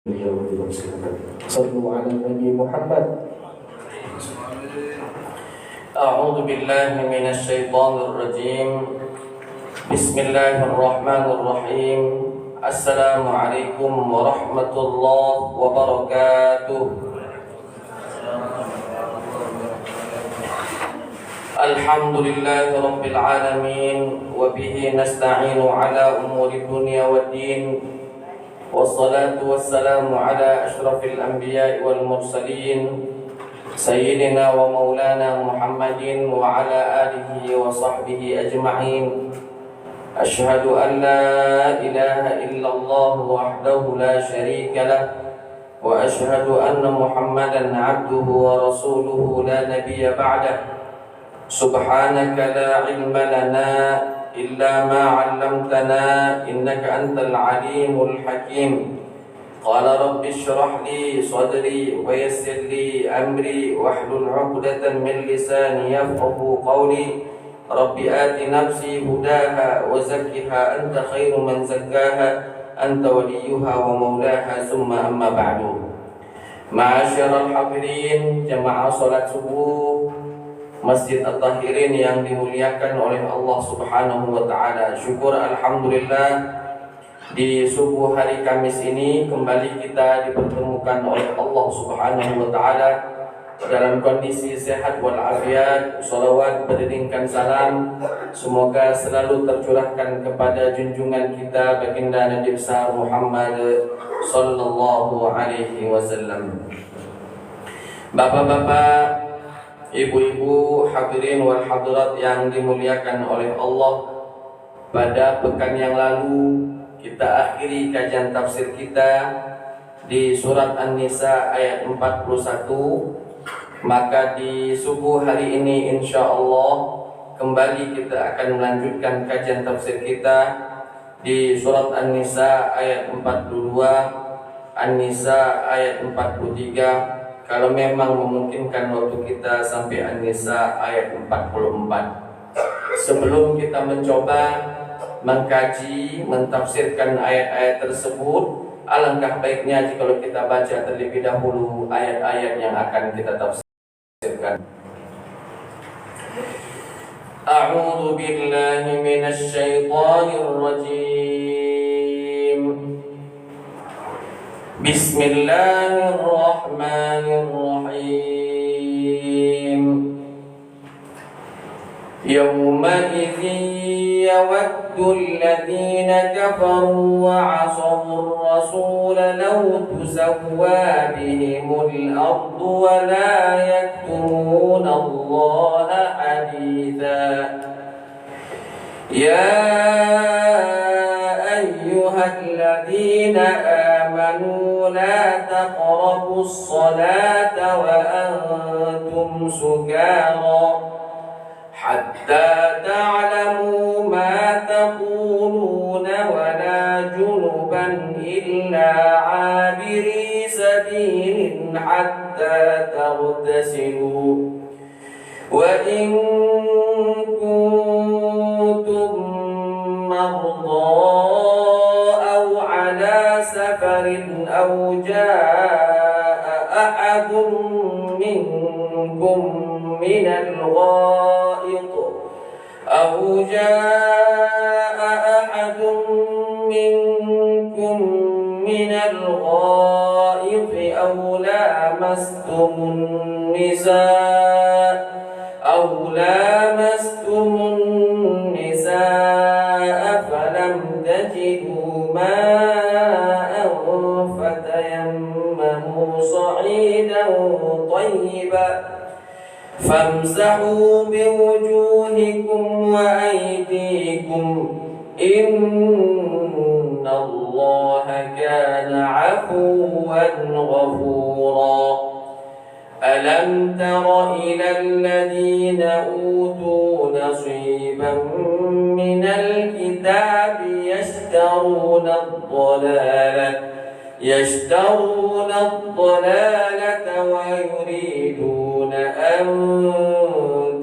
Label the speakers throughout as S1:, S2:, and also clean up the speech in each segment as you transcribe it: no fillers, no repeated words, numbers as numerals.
S1: صلوا على النبي محمد.
S2: أعوذ بالله من الشيطان الرجيم. بسم الله الرحمن الرحيم. السلام عليكم ورحمة الله وبركاته. الحمد لله رب العالمين، وبه نستعين على أمور الدنيا والدين، والصلاة والسلام على أشرف الأنبياء والمرسلين سيدنا ومولانا محمد وعلى آله وصحبه أجمعين. أشهد أن لا إله إلا الله وحده لا شريك له، وأشهد أن محمدا عبده ورسوله لا نبي بعده. سبحانك لا علم لنا إلا ما علمتنا إنك أنت العليم الحكيم. قال رب اشرح لي صدري ويسر لي أمري واحلل عقدة من لساني يفقه قولي. رب آت نفسي هداها وزكها أنت خير من زكاها أنت وليها ومولاها. ثم أما بعد. معاشر الحاضرين jamaah salat subuh Masjid At-Tahirin yang dimuliakan oleh Allah Subhanahu wa taala. Syukur alhamdulillah, di subuh hari Kamis ini kembali kita dipertemukan oleh Allah Subhanahu wa taala dalam kondisi sehat walafiat. Shalawat beriringkan salam semoga selalu tercurahkan kepada junjungan kita baginda Nabi besar Muhammad sallallahu alaihi wasallam. Bapak-bapak, ibu-ibu, hadirin wal hadirat yang dimuliakan oleh Allah, pada pekan yang lalu kita akhiri kajian tafsir kita di surat An-Nisa ayat 41. Maka di subuh hari ini insyaallah kembali kita akan melanjutkan kajian tafsir kita di surat An-Nisa ayat 42, An-Nisa ayat 43. Kalau memang memungkinkan waktu kita sampai An-Nisa ayat 44. Sebelum kita mencoba mengkaji, mentafsirkan ayat-ayat tersebut, alangkah baiknya jika kita baca terlebih dahulu ayat-ayat yang akan kita tafsirkan. A'udzu billahi minasy syaithanir rajim. Bismillahirrahmanirrahim. Yawma'idhin yawaddu alladhina kafaru wa 'asawu ar-rasula law tusawwa bihimul ardu wa la yaktumuna Allaha haditha. Ya ayyuhalladzina amanu la taqrabus salata wa antum sukara hatta ta'lamu ma taquluna wa la junuban illa 'abiri sabilin hatta taghtasilu wa in kuntum marda safarin aw jaa ahadun minkum minal ghaid aw jaa ahadun minkum minal ghaid aw lamastumun nisaa falam tajidu ma'an fatayammamu sa'idan tayyiban famsahu biwujuhikum wa aydikum innallaha kana 'afuwan ghafura. Alam tara ilal ladina utu nasiban minal kitabi yashtaruna ad-dalalata wa yuriduna an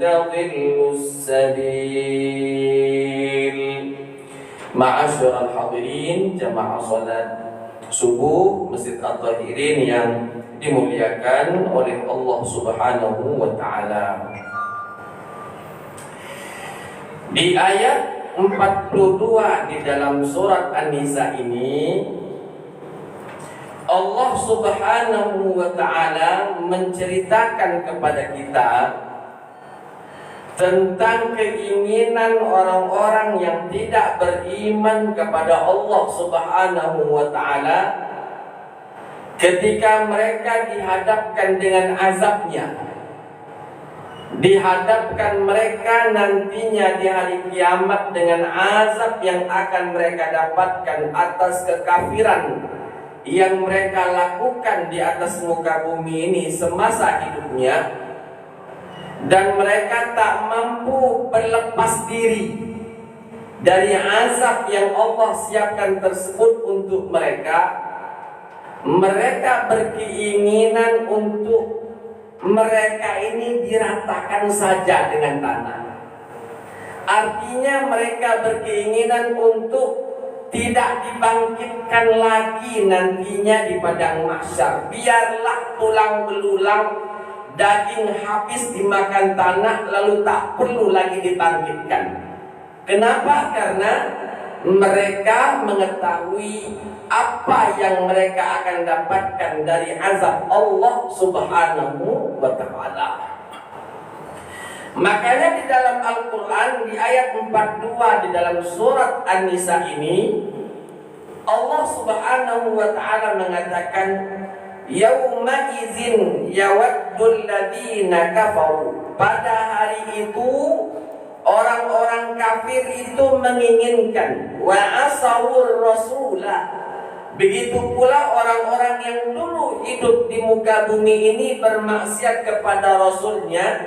S2: tadillu as-sabil. Ma'asyiral hadirin, jamaah salat. subuh Masjid At-Tahirin yang dimuliakan oleh Allah Subhanahu wa taala. Di ayat 42 di dalam surat An-Nisa ini, Allah Subhanahu wa taala menceritakan kepada kita tentang keinginan orang-orang yang tidak beriman kepada Allah Subhanahu wa taala ketika mereka dihadapkan dengan azabnya, dihadapkan mereka nantinya di hari kiamat dengan azab yang akan mereka dapatkan atas kekafiran yang mereka lakukan di atas muka bumi ini semasa hidupnya, dan mereka tak mampu berlepas diri dari azab yang Allah siapkan tersebut untuk mereka. Mereka berkeinginan untuk mereka ini diratakan saja dengan tanah. Artinya mereka berkeinginan untuk tidak dibangkitkan lagi nantinya di padang mahsyar. Biarlah tulang belulang, daging habis dimakan tanah, lalu tak perlu lagi dibangkitkan. Kenapa? Karena mereka mengetahui apa yang mereka akan dapatkan dari azab Allah Subhanahu wa ta'ala. Makanya di dalam Al-Quran di ayat 42 di dalam surat An-Nisa ini, Allah Subhanahu wa ta'ala mengatakan, yauma izin yawaddul ladzina kafaru. Pada hari itu orang-orang kafir itu menginginkan wa asawur rasulah. Begitu pula orang-orang yang dulu hidup di muka bumi ini bermaksiat kepada Rasulnya,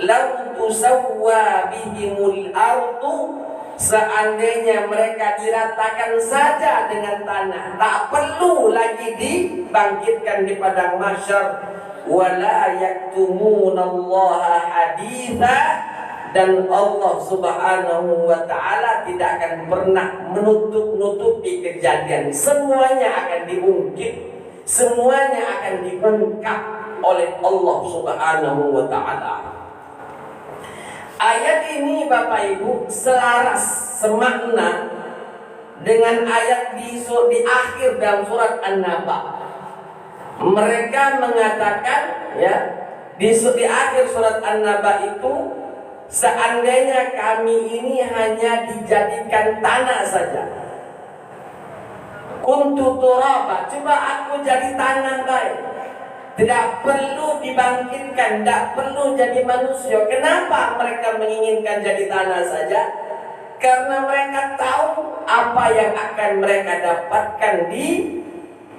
S2: lau tusawwa bihimul ardu, seandainya mereka diratakan saja dengan tanah, tak perlu lagi dibangkitkan di padang mahsyar. Wala yaktumunallaha haditha, dan Allah Subhanahu wa ta'ala tidak akan pernah menutup-nutupi kejadian. Semuanya akan diungkit, semuanya akan diungkap oleh Allah Subhanahu wa ta'ala. Ayat ini Bapak Ibu selaras, semakna dengan ayat di akhir dalam surat An-Naba. Mereka mengatakan, ya, di akhir surat An-Naba itu, seandainya kami ini hanya dijadikan tanah saja, kuntu turaba, coba aku jadi tanah baik, tidak perlu dibangkitkan, tidak perlu jadi manusia. Kenapa mereka menginginkan jadi tanah saja? Karena mereka tahu apa yang akan mereka dapatkan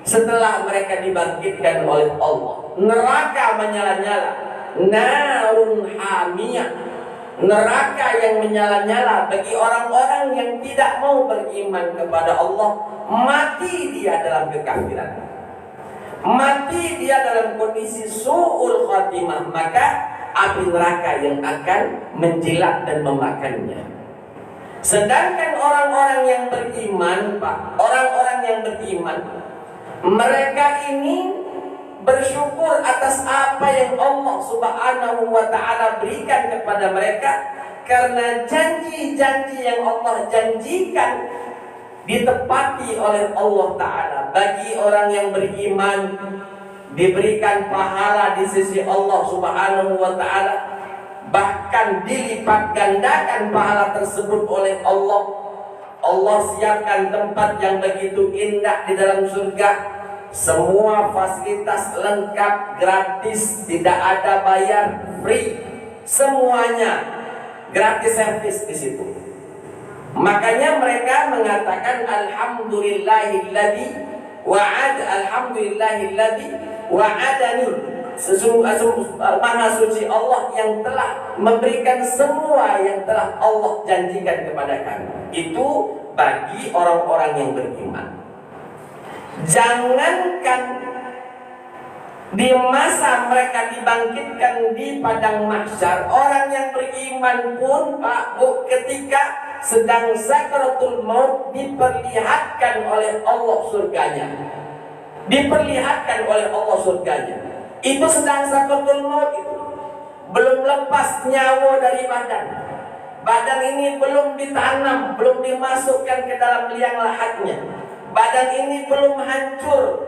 S2: setelah mereka dibangkitkan oleh Allah. Neraka menyala-nyala, narun hamiyah, neraka yang menyala-nyala bagi orang-orang yang tidak mau beriman kepada Allah. Mati dia dalam kekafiran, mati dia dalam kondisi su'ul khatimah, maka api neraka yang akan menjilat dan memakannya. Sedangkan orang-orang yang beriman, Pak, orang-orang yang beriman, mereka ini bersyukur atas apa yang Allah Subhanahu wa ta'ala berikan kepada mereka, karena janji-janji yang Allah janjikan ditepati oleh Allah ta'ala. Bagi orang yang beriman diberikan pahala di sisi Allah Subhanahu wa ta'ala, bahkan dilipat gandakan pahala tersebut oleh Allah. Allah siapkan tempat yang begitu indah di dalam surga. Semua fasilitas lengkap, gratis, tidak ada bayar, free. Semuanya gratis servis di situ. Makanya mereka mengatakan alhamdulillahilladzi wa'adani. Maha suci Allah yang telah memberikan semua yang telah Allah janjikan kepada kami. Itu bagi orang-orang yang beriman. Jangankan di masa mereka dibangkitkan di padang mahsyar, orang yang beriman pun, Pak Bu, ketika sedang sakaratul maut diperlihatkan oleh Allah surganya. Diperlihatkan oleh Allah surganya. Itu sedang sakaratul maut itu. Belum lepas nyawa dari badan. Badan ini belum ditanam, belum dimasukkan ke dalam liang lahatnya. Badan ini belum hancur.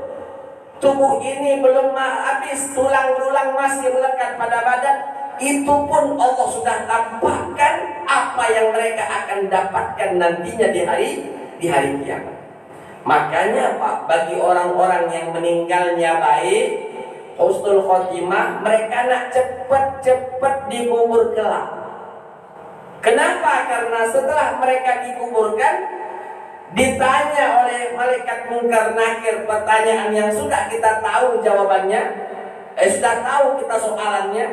S2: Tubuh ini belum habis, tulang belulang masih melekat pada badan. Itu pun Allah sudah tampakkan apa yang mereka akan dapatkan nantinya di hari kiamat. Makanya Pak, bagi orang-orang yang meninggalnya baik, husnul khotimah, mereka nak cepat-cepat dikubur kelak. Kenapa? Karena setelah mereka dikuburkan, ditanya oleh malaikat mungkar nakir pertanyaan yang sudah kita tahu jawabannya, sudah tahu kita soalannya,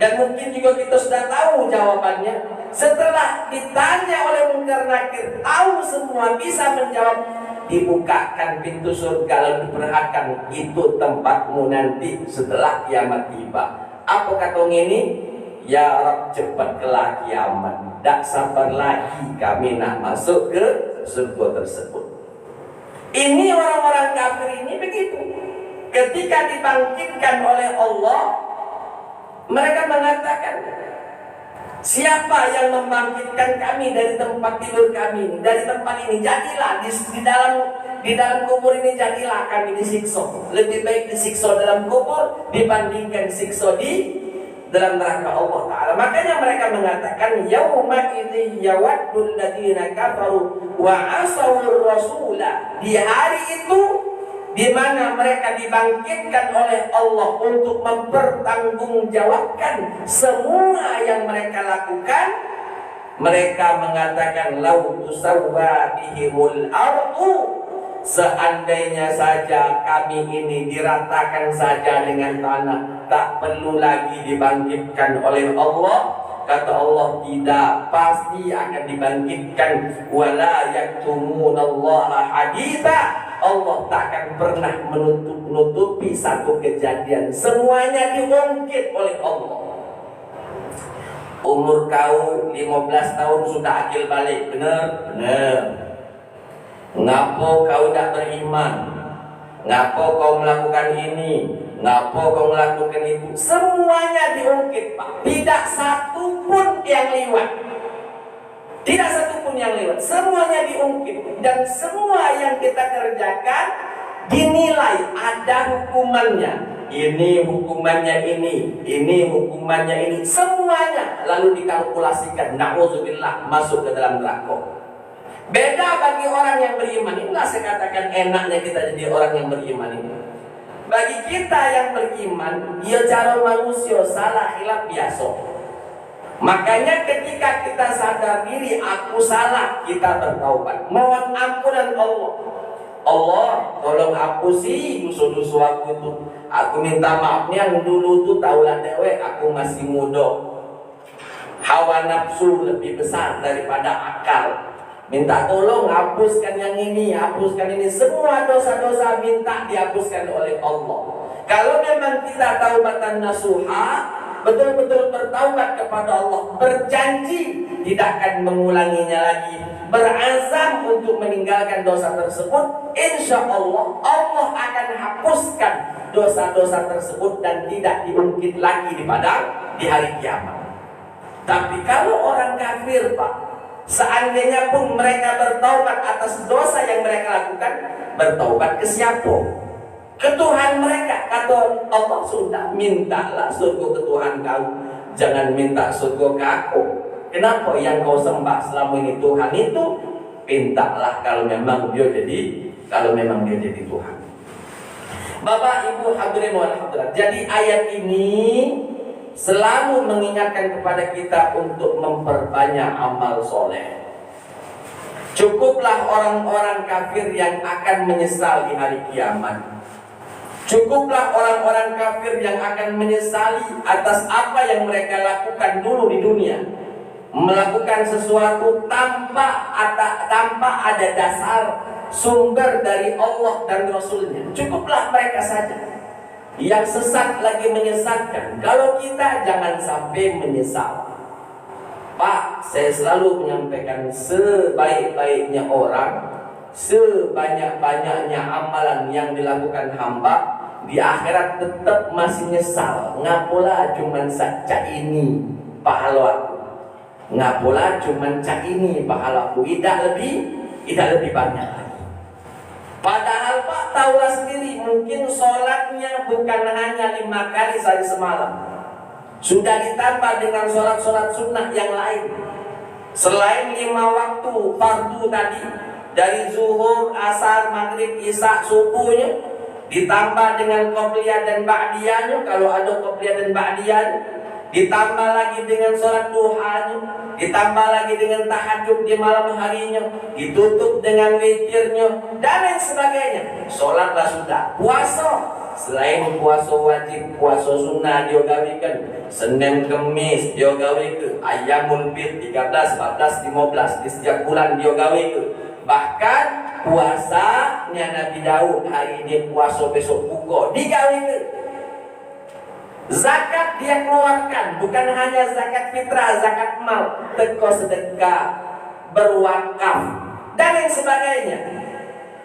S2: dan mungkin juga kita sudah tahu jawabannya. Setelah ditanya oleh mungkar nakir, tahu semua, bisa menjawab, dibukakan pintu surga lalu diperlihatkan, itu tempatmu nanti setelah kiamat tiba. Apa kata ini? Ya Rab, cepatlah kiamat, tak sabar lagi kami nak masuk ke surga tersebut. Ini orang-orang kafir ini begitu. Ketika dibangkitkan oleh Allah, mereka mengatakan, siapa yang membangkitkan kami dari tempat tidur kami, dari tempat ini? Jadilah di dalam kubur ini, jadilah kami disiksa. Lebih baik disiksa dalam kubur dibandingkan disiksa di dalam neraka Allah Ta'ala. Makanya mereka mengatakan, yauma idzi yawaddul ladzina kafaru wa asawur rasula. Di hari itu di mana mereka dibangkitkan oleh Allah untuk mempertanggungjawabkan semua yang mereka lakukan, mereka mengatakan, lau tusawwa bihimul ardu, seandainya saja kami ini diratakan saja dengan tanah, tak perlu lagi dibangkitkan oleh Allah. Kata Allah, tidak, pasti akan dibangkitkan. Wala yaktumunallaha haditha, Allah takkan pernah menutupi satu kejadian. Semuanya diungkit oleh Allah. Umur kau 15 tahun sudah akil balik, benar? Benar. Ngapo kau tak beriman? Ngapo kau melakukan ini? Ngapo kau melakukan itu? Semuanya diungkit, Pak. Tidak satu pun yang lewat. Tidak satu pun yang lewat. Semuanya diungkit. Dan semua yang kita kerjakan dinilai, ada hukumannya. Ini hukumannya ini hukumannya ini. Semuanya lalu dikalkulasikan. Na'udzubillah, masuk ke dalam neraka. Beda bagi orang yang beriman. Inilah saya katakan enaknya kita jadi orang yang beriman ini. Bagi kita yang beriman, ya cara manusia salah hilaf biasa. Makanya ketika kita sadar diri, aku salah, kita bertaubat, mohon ampunan Allah. Allah, tolong hapusi dosa-dosa aku itu. Aku minta maaf, yang dulu tuh taulah dewe, aku masih muda. Hawa nafsu lebih besar daripada akal. Minta tolong hapuskan yang ini, hapuskan ini. Semua dosa-dosa minta dihapuskan oleh Allah. Kalau memang kita taubatan nasuha, betul-betul bertaubat kepada Allah, berjanji tidak akan mengulanginya lagi, berazam untuk meninggalkan dosa tersebut, insya Allah Allah akan hapuskan dosa-dosa tersebut dan tidak diungkit lagi di hari kiamat. Tapi kalau orang kafir, Pak, seandainya pun mereka bertaubat atas dosa yang mereka lakukan, bertaubat ke siapa? Ke Tuhan mereka. Kata Allah, sudah, mintalah surga ke Tuhan kau, jangan minta surga ke aku. Kenapa? Yang kau sembah selama ini Tuhan itu, mintalah kalau memang dia jadi Tuhan. Bapak, Ibu, hadirin wal hadirat. Jadi ayat ini selalu mengingatkan kepada kita untuk memperbanyak amal soleh. Cukuplah orang-orang kafir yang akan menyesal di hari kiamat. Cukuplah orang-orang kafir yang akan menyesali atas apa yang mereka lakukan dulu di dunia. Melakukan sesuatu tanpa ada dasar sumber dari Allah dan Rasulnya. Cukuplah mereka saja. Yang sesat lagi menyesatkan. Kalau kita jangan sampai menyesal. Pak, saya selalu menyampaikan sebaik-baiknya orang, sebanyak-banyaknya amalan yang dilakukan hamba, di akhirat tetap masih nyesal. Ngapola cuman saja ini pahala aku. Ngapola cuman cak ini pahala aku. Tidak lebih banyak lagi. Padahal Pak tahulah sendiri, mungkin sholatnya bukan hanya 5 kali sehari semalam. Sudah ditambah dengan sholat-sholat sunnah yang lain. Selain 5 waktu fardu tadi, dari zuhur, asar, maghrib, isya, subuhnya, ditambah dengan qobliyah dan ba'diyahnya, kalau ada qobliyah dan ba'diyahnya, ditambah lagi dengan sholat duhanya, ditambah lagi dengan tahajud di malam harinya, ditutup dengan witirnya, dan lain sebagainya. Sholatlah sudah. Puasa, selain puasa wajib, puasa sunnah dia gawikan. Senin Kemis dia gawikan. Ayyamul Bid 13, 14, 15 di setiap bulan dia gawikan. Bahkan puasanya Nabi Daud hari ini puasa besok buka digawikan. Zakat dia keluarkan, bukan hanya zakat fitrah, zakat mal, teko sedekah, berwakaf, dan lain sebagainya.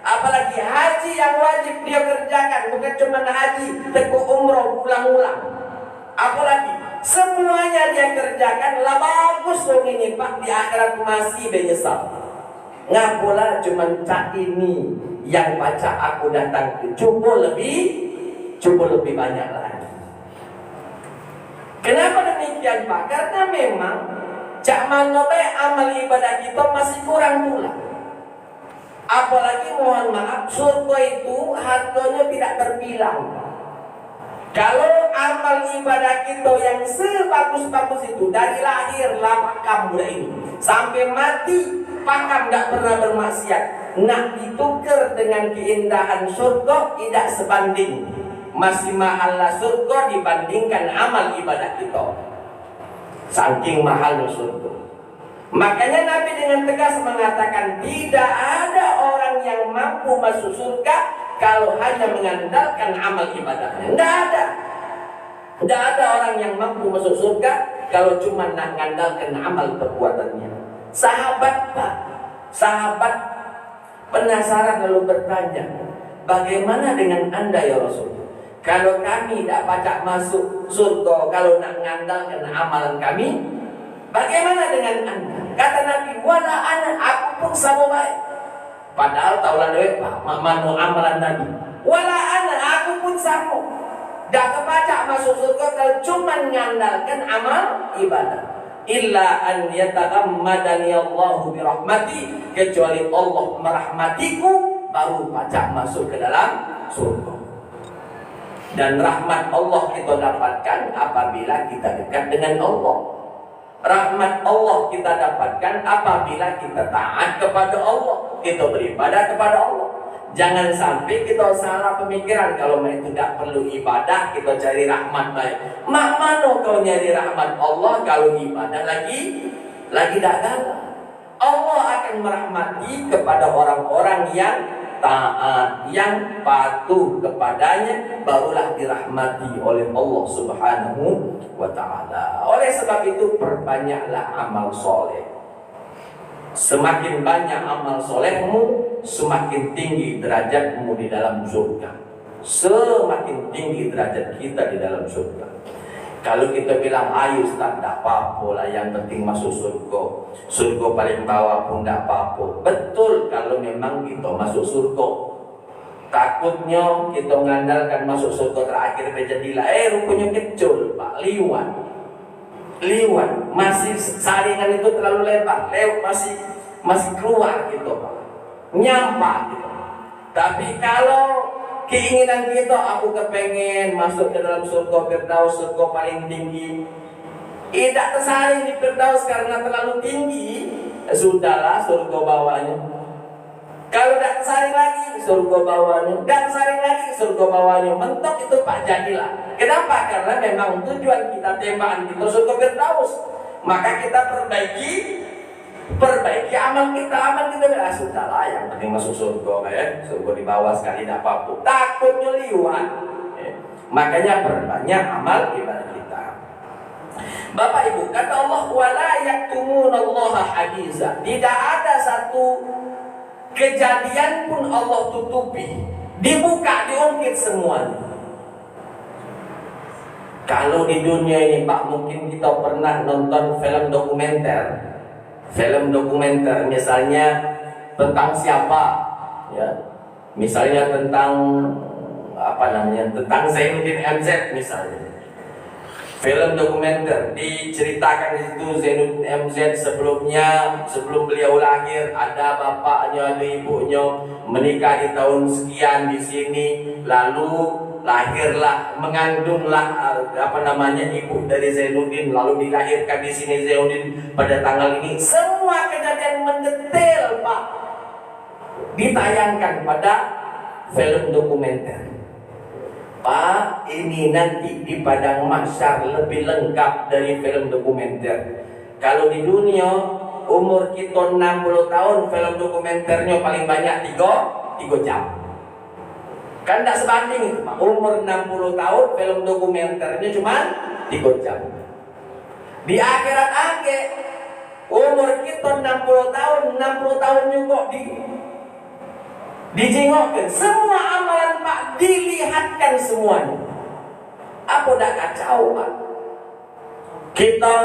S2: Apalagi haji yang wajib dia kerjakan, bukan cuma haji, teko umroh ulang-ulang. Apalagi semuanya dia kerjakan, lah bagus dong ini Pak, di akhirat masih menyesal. Ngapola cuma cak ini yang baca aku datang ke, coba lebih banyak lagi. Kenapa demikian Pak? Karena memang cak manobe amal ibadah kita masih kurang pula. Apalagi mohon maaf, surga itu harganya tidak terbilang. Kalau amal ibadah kita yang sebagus-bagus itu, dari lahir pakam budak ini sampai mati pakam tidak pernah bermaksiat, nak ditukar dengan keindahan surga tidak sebanding. Masih mahallah surga dibandingkan amal ibadah kita. Saking mahalnya surga. Makanya Nabi dengan tegas mengatakan, tidak ada orang yang mampu masuk surga kalau hanya mengandalkan amal ibadahnya. Tidak ada. Tidak ada orang yang mampu masuk surga kalau cuma nak mengandalkan amal perbuatannya. Sahabat Pak, sahabat penasaran lalu bertanya, bagaimana dengan Anda ya Rasul? Kalau kami tidak pacak masuk surga, kalau nak mengandalkan amalan kami, bagaimana dengan Anda? Kata Nabi, wala ana, aku pun sama baik. Padahal taulah dewe Pak, manu amalan Nabi. Wala ana, aku pun sama. Dak kepacak masuk surga kalau cuma mengandalkan amal ibadah. Illa an yataghammadani Allahu birahmati, kecuali Allah merahmatiku baru pacak masuk ke dalam surga. Dan rahmat Allah kita dapatkan apabila kita dekat dengan Allah. Rahmat Allah kita dapatkan apabila kita taat kepada Allah, kita beribadah kepada Allah. Jangan sampai kita salah pemikiran, kalau itu tidak perlu ibadah, kita cari rahmat baik. Mak mana kau nyari rahmat Allah kalau ibadah lagi tak galak. Allah akan merahmati kepada orang-orang yang taat, yang patuh kepadanya, barulah dirahmati oleh Allah Subhanahu wa ta'ala. Oleh sebab itu perbanyaklah amal soleh. Semakin banyak amal solehmu, semakin tinggi derajatmu di dalam surga. Semakin tinggi derajat kita di dalam surga. Kalau kita bilang ayo Ustaz, tidak apa-apa lah, yang penting masuk surga. Surga paling bawah pun tidak apa-apa. Betul kalau memang kita masuk surga. Takutnya kita mengandalkan masuk surga terakhir menjadilah rupanya kecil Pak, liwan. Masih saringan itu terlalu lebar, masih keluar gitu Pak, nyampak gitu. Tapi kalau keinginan kita, aku kepengen masuk ke dalam surga Firdaus, surga paling tinggi, tidak tersaring di Firdaus karena terlalu tinggi, sudahlah surga bawahnya. Kalau tidak tersaring lagi, surga bawahnya, dan tersaring lagi, surga bawahnya, mentok itu Pak jadilah. Kenapa? Karena memang tujuan kita, tembakan kita surga Firdaus. Maka kita perbaiki amal kita, sudahlah, yang penting masuk surga, surga di bawah sekali tidak apa-apa. Takutnya liwat. Makanya perbanyak amal ibadah kita. Bapak Ibu, kata Allah, wala yaktumunallaha haditsa. Tidak ada satu kejadian pun Allah tutupi, dibuka, diungkit semuanya. Kalau di dunia ini Pak, mungkin kita pernah nonton film dokumenter. Film dokumenter misalnya tentang siapa, ya. Misalnya tentang tentang Zainuddin MZ misalnya. Film dokumenter diceritakan di situ Zainuddin MZ sebelum beliau lahir, ada bapaknya, ada ibunya, menikah di tahun sekian di sini, lalu lahirlah, mengandunglah ibu dari Zainuddin, lalu dilahirkan di sini Zainuddin pada tanggal ini. Semua kejadian mendetail Pak, ditayangkan pada film dokumenter. Pak, ini nanti di padang mahsyar lebih lengkap dari film dokumenter. Kalau di dunia umur kita 60 tahun, film dokumenternya paling banyak 3 jam. Kan tidak sebanding itu Pak. Umur 60 tahun, film dokumenternya cuma 3 jam. Di akhirat akhir, umur kita 60 tahun juga dijengokkan. Semua amalan Pak dilihatkan semuanya. Apa dah kacau Pak? Kita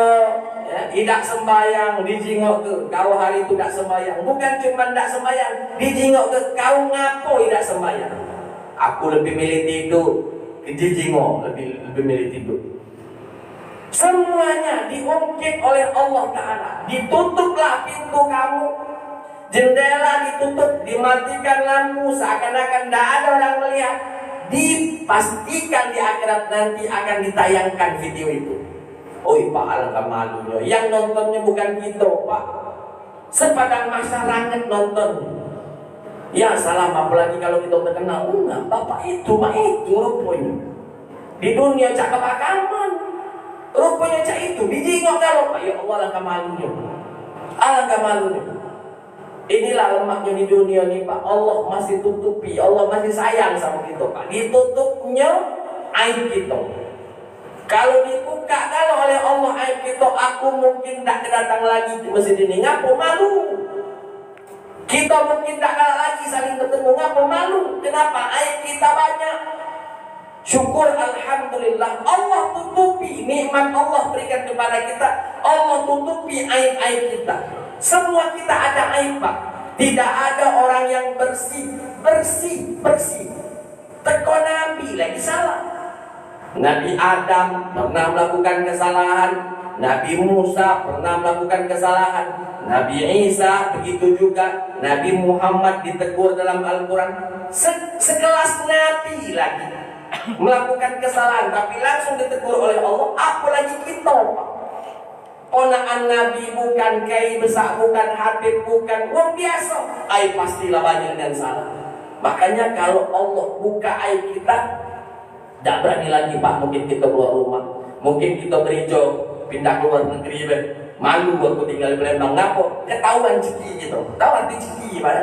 S2: tidak sembahyang, dijengok ke kau hari itu tidak sembahyang. Bukan cuma tidak sembahyang, dijengok ke kau ngapo tidak sembahyang. Aku lebih milih tidur, dijengok lebih milih tidur. Semuanya diungkit oleh Allah Ta'ala. Ditutuplah pintu kamu, jendela ditutup, dimatikan lampu, seakan-akan tidak ada orang melihat. Dipastikan di akhirat nanti akan ditayangkan video itu. Oi Pak, alangkah malunya. Yang nontonnya bukan kita Pak, sepadang masyarakat nonton. Ya salam, apalagi kalau kita terkenal. Enggak, Bapak itu rupanya di dunia cakap akaman, rupanya cak itu dijengok kalau Pak. Ya Allah, alangkah malunya. Inilah lemaknya di dunia ini Pak. Allah masih tutupi, Allah masih sayang sama kita Pak. Ditutupnya aib kita. Kalau dibuka oleh Allah aib kita, aku mungkin tak datang lagi di masjid ini. Ngapo malu? Kita mungkin tak kalah lagi saling bertemu. Ngapo malu? Kenapa? Aib kita banyak. Syukur alhamdulillah, Allah tutupi nikmat Allah berikan kepada kita. Allah tutupi aib-aib kita. Semua kita ada aib Pak. Tidak ada orang yang bersih. Teko Nabi lagi salah. Nabi Adam pernah melakukan kesalahan, Nabi Musa pernah melakukan kesalahan, Nabi Isa begitu juga, Nabi Muhammad ditegur dalam Al-Quran. Sekelas Nabi lagi melakukan kesalahan tapi langsung ditegur oleh Allah. Apalagi kita Pak, ponaan Nabi bukan, kiai besar bukan, habib bukan, wong biasa, aib pastilah banyak dan salah. Makanya kalau Allah buka aib kita, tidak berani lagi Pak. Mungkin kita keluar rumah, mungkin kita berijo pindah keluar negeri, malu aku tinggal di Palembang. Ngapo? Ketahuan ceki gitu. Ketahuan di ceki Pak.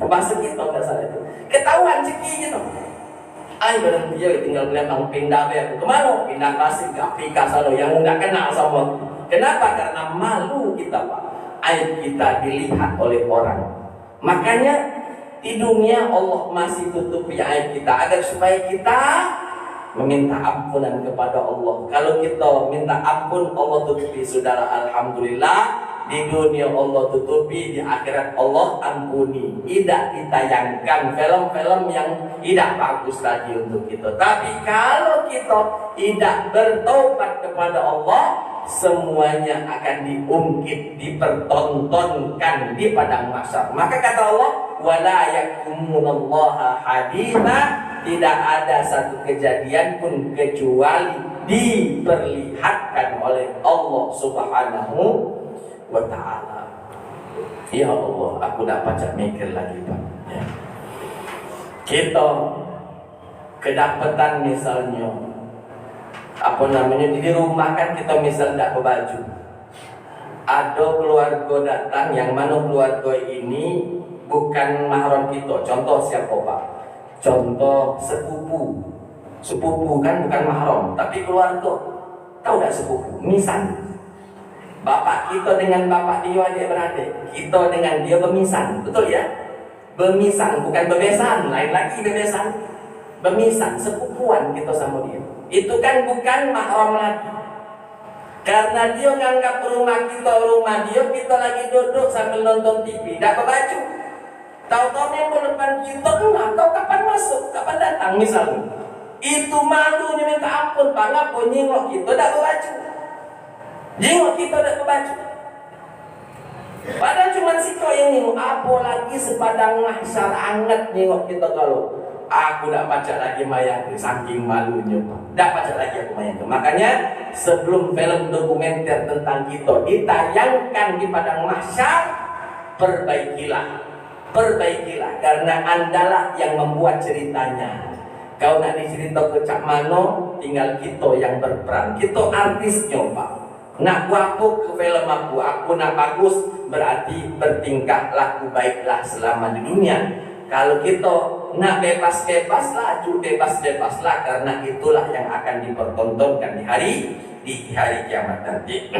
S2: Bahasa kita nggak salah itu. Ketahuan ceki gitu. Ayo bareng dia tinggal di Palembang, pindah kemana? Pindah Pasir ke Afrika sana yang nggak kenal sama. Kenapa? Karena malu kita Pak. Aib kita dilihat oleh orang. Makanya di dunia Allah masih tutupi aib kita agar supaya kita meminta ampunan kepada Allah. Kalau kita minta ampun, Allah tutupi saudara. Alhamdulillah, di dunia Allah tutupi, di akhirat Allah ampuni. Tidak ditayangkan film-film yang tidak bagus tadi untuk kita. Tapi kalau kita tidak bertobat kepada Allah, semuanya akan diungkit, dipertontonkan di padang mahsyar. Maka kata Allah, wala yakumunallaha haditha. Tidak ada satu kejadian pun kecuali diperlihatkan oleh Allah Subhanahu wa ta'ala. Ya Allah, aku tak pacak mikir lagi Pak. Ya. Kita kedapatan misalnya di rumah kan kita misal tidak berbaju. Ada keluarga datang yang mana keluarga ini bukan mahram kita. Contoh siapa Pak? Contoh sepupu kan bukan mahram tapi keluarga. Tahu tak sepupu? Misan. Bapak kita dengan bapak dia adik-beradik, kita dengan dia bemisan, betul ya? Bemisan, bukan bebesan, lain lagi bebesan. Bemisan, sepupuan kita sama dia. Itu kan bukan mahram lagi. Karena dia nganggap rumah dia, kita lagi duduk sambil nonton TV, tak berbaju. Tahu-tahu minggu depan kita enggak tahu kapan masuk, kapan datang misalnya. Itu malunya minta ampun, Pak, ngapa nyingok kita tak berbaju. Jengok kita tak berbaju. Padahal cuma sikau yang nyingok. Apalagi sepadang mahsyar anget nyingok kita kalau aku tak baca lagi mayang saking malunya, Pak. Tak baca lagi aku mayang. Makanya sebelum film dokumenter tentang kita ditayangkan di padang mahsyar, perbaikilah karena andalah yang membuat ceritanya. Kau nak dicerita ke Cak Mano, tinggal kita yang berperan. Kita artisnya, Pak. Nak aku ke film aku nak bagus, berarti bertingkah laku baiklah selama di dunia. Kalau kita nak bebas-bebaslah, bebas-bebaslah, karena itulah yang akan dipertontonkan di hari kiamat nanti.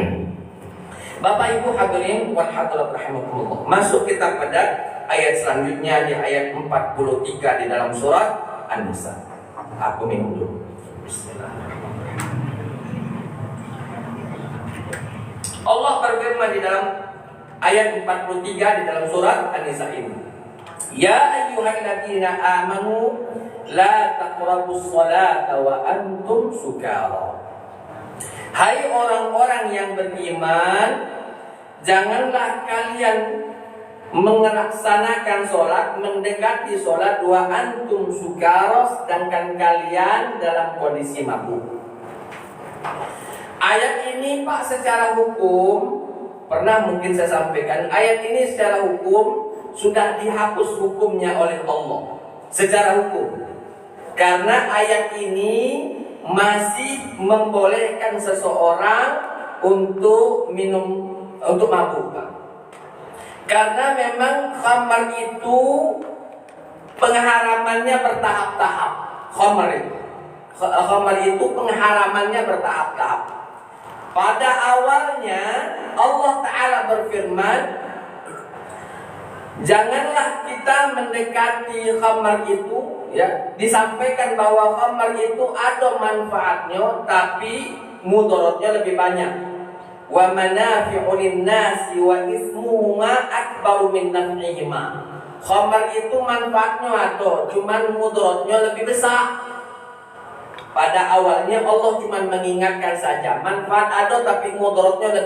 S2: Bapak Ibu hadirin wal hadirat rahimakumullah. Masuk kita pada ayat selanjutnya di ayat 43 di dalam surat An-Nisa. Aku minum dulu. Bismillahirrahmanirrahim. Allah berfirman di dalam ayat 43 di dalam surat An-Nisa ini. Ya ayyuhalladzina amanu la taqrabus sholata wa antum sukara. Hai orang-orang yang beriman, janganlah kalian melaksanakan sholat, mendekati sholat wa antum sukara, sedangkan kalian dalam kondisi mabuk. Ayat ini Pak secara hukum, pernah mungkin saya sampaikan, ayat ini secara hukum sudah dihapus hukumnya oleh Allah secara hukum. Karena ayat ini masih membolehkan seseorang untuk minum, untuk mabuk, Pak. Karena memang khamar itu pengharamannya bertahap-tahap. Khamar itu pengharamannya bertahap-tahap. Pada awalnya Allah Ta'ala berfirman, janganlah kita mendekati khamar itu, ya. Disampaikan bahwa khamar itu ada manfaatnya, tapi mudaratnya lebih banyak. Wa manafi'u lin-nasi wa ismuhuma akbaru min naf'ihima. Khamar itu manfaatnya ada, cuman mudaratnya lebih besar. Pada awalnya Allah cuma mengingatkan saja, manfaat ada tapi mudaratnya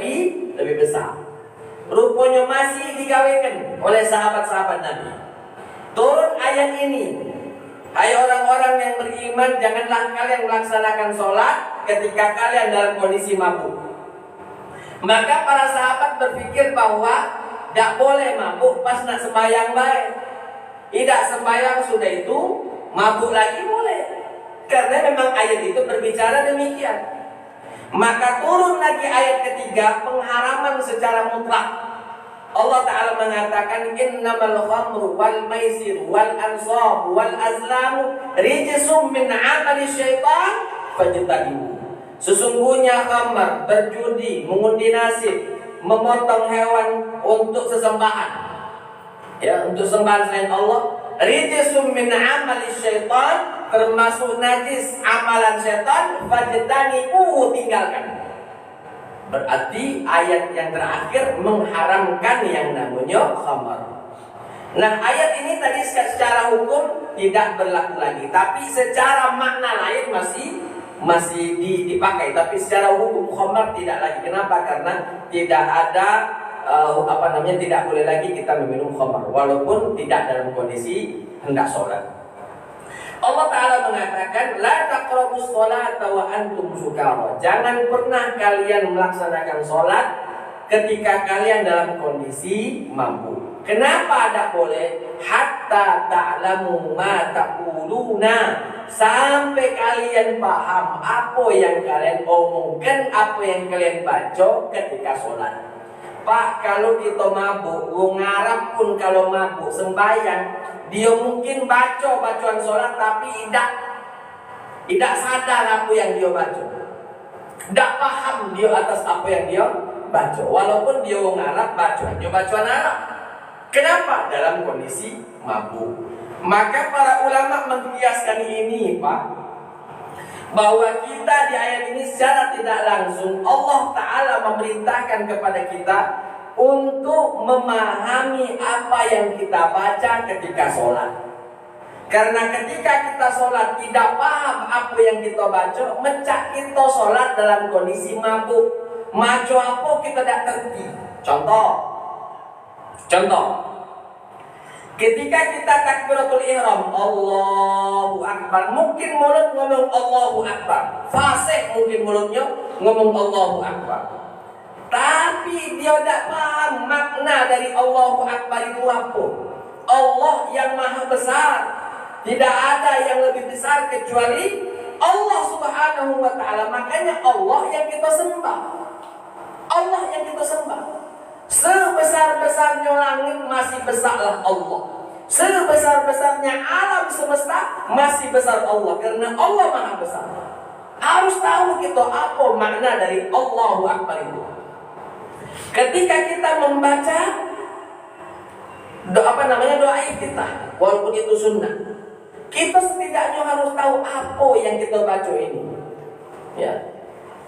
S2: lebih besar. Rupanya masih digawekan oleh sahabat-sahabat Nabi. Turun ayat ini. Hai orang-orang yang beriman, janganlah kalian melaksanakan sholat ketika kalian dalam kondisi mabuk. Maka para sahabat berpikir bahwa tidak boleh mabuk pas nak sembahyang baik. Tidak sembahyang sudah itu mabuk lagi boleh. Karena memang ayat itu berbicara demikian. Maka turun lagi ayat ketiga, pengharaman secara mutlak. Allah Ta'ala mengatakan, innamal khamru wal maisir wal ansab wal azlamu rijsum min amali syaitan fajtanibuh. Sesungguhnya khamar, berjudi, mengundi nasib, memotong hewan untuk sesembahan, ya, untuk sembahan selain Allah, rijsum min amali syaitan, termasuk najis amalan syaitan, fajtanibuh, tinggalkan. Berarti ayat yang terakhir mengharamkan yang namanya khamar. Nah, ayat ini tadi secara hukum tidak berlaku lagi, tapi secara makna lain masih dipakai. Tapi secara hukum khamar tidak lagi. Kenapa? Karena tidak ada tidak boleh lagi kita meminum khamar walaupun tidak dalam kondisi hendak sholat. Allah Ta'ala mengatakan, la taqrabus sholata wa antum sukara. Jangan pernah kalian melaksanakan sholat ketika kalian dalam kondisi mabuk. Kenapa tidak boleh? Hatta ta'lamu ma taquluna. Sampai kalian paham apa yang kalian omongkan, apa yang kalian baca ketika sholat. Pak, kalau kita mabuk, ngarap pun kalau mabuk sembahyang, dia mungkin baca bacaan sholat tapi tidak sadar apa yang dia baca. Tidak paham dia atas apa yang dia baca. Walaupun dia orang Arab, bacaan Arab. Kenapa? Dalam kondisi mabuk. Maka para ulama mengkiaskan ini, Pak, bahwa kita di ayat ini secara tidak langsung Allah Ta'ala memerintahkan kepada kita untuk memahami apa yang kita baca ketika sholat. Karena ketika kita sholat tidak paham apa yang kita baca, mencak kita sholat dalam kondisi mabuk. Maco apa kita tidak terti. Contoh. Ketika kita takbiratul ihram, Allahu Akbar, mungkin mulut ngomong Allahu Akbar, fasih mungkin mulutnya ngomong Allahu Akbar, tapi dia tidak paham makna dari Allahu Akbar itu apa. Allah yang maha besar, tidak ada yang lebih besar kecuali Allah Subhanahu wa Ta'ala. Makanya Allah yang kita sembah. Sebesar-besarnya langit masih besarlah Allah. Sebesar-besarnya alam semesta masih besar Allah. Karena Allah maha besar. Harus tahu kita apa makna dari Allahu Akbar itu. Ketika kita membaca doa iftitah, walaupun itu sunnah, kita setidaknya harus tahu apa yang kita baca ini. Ya.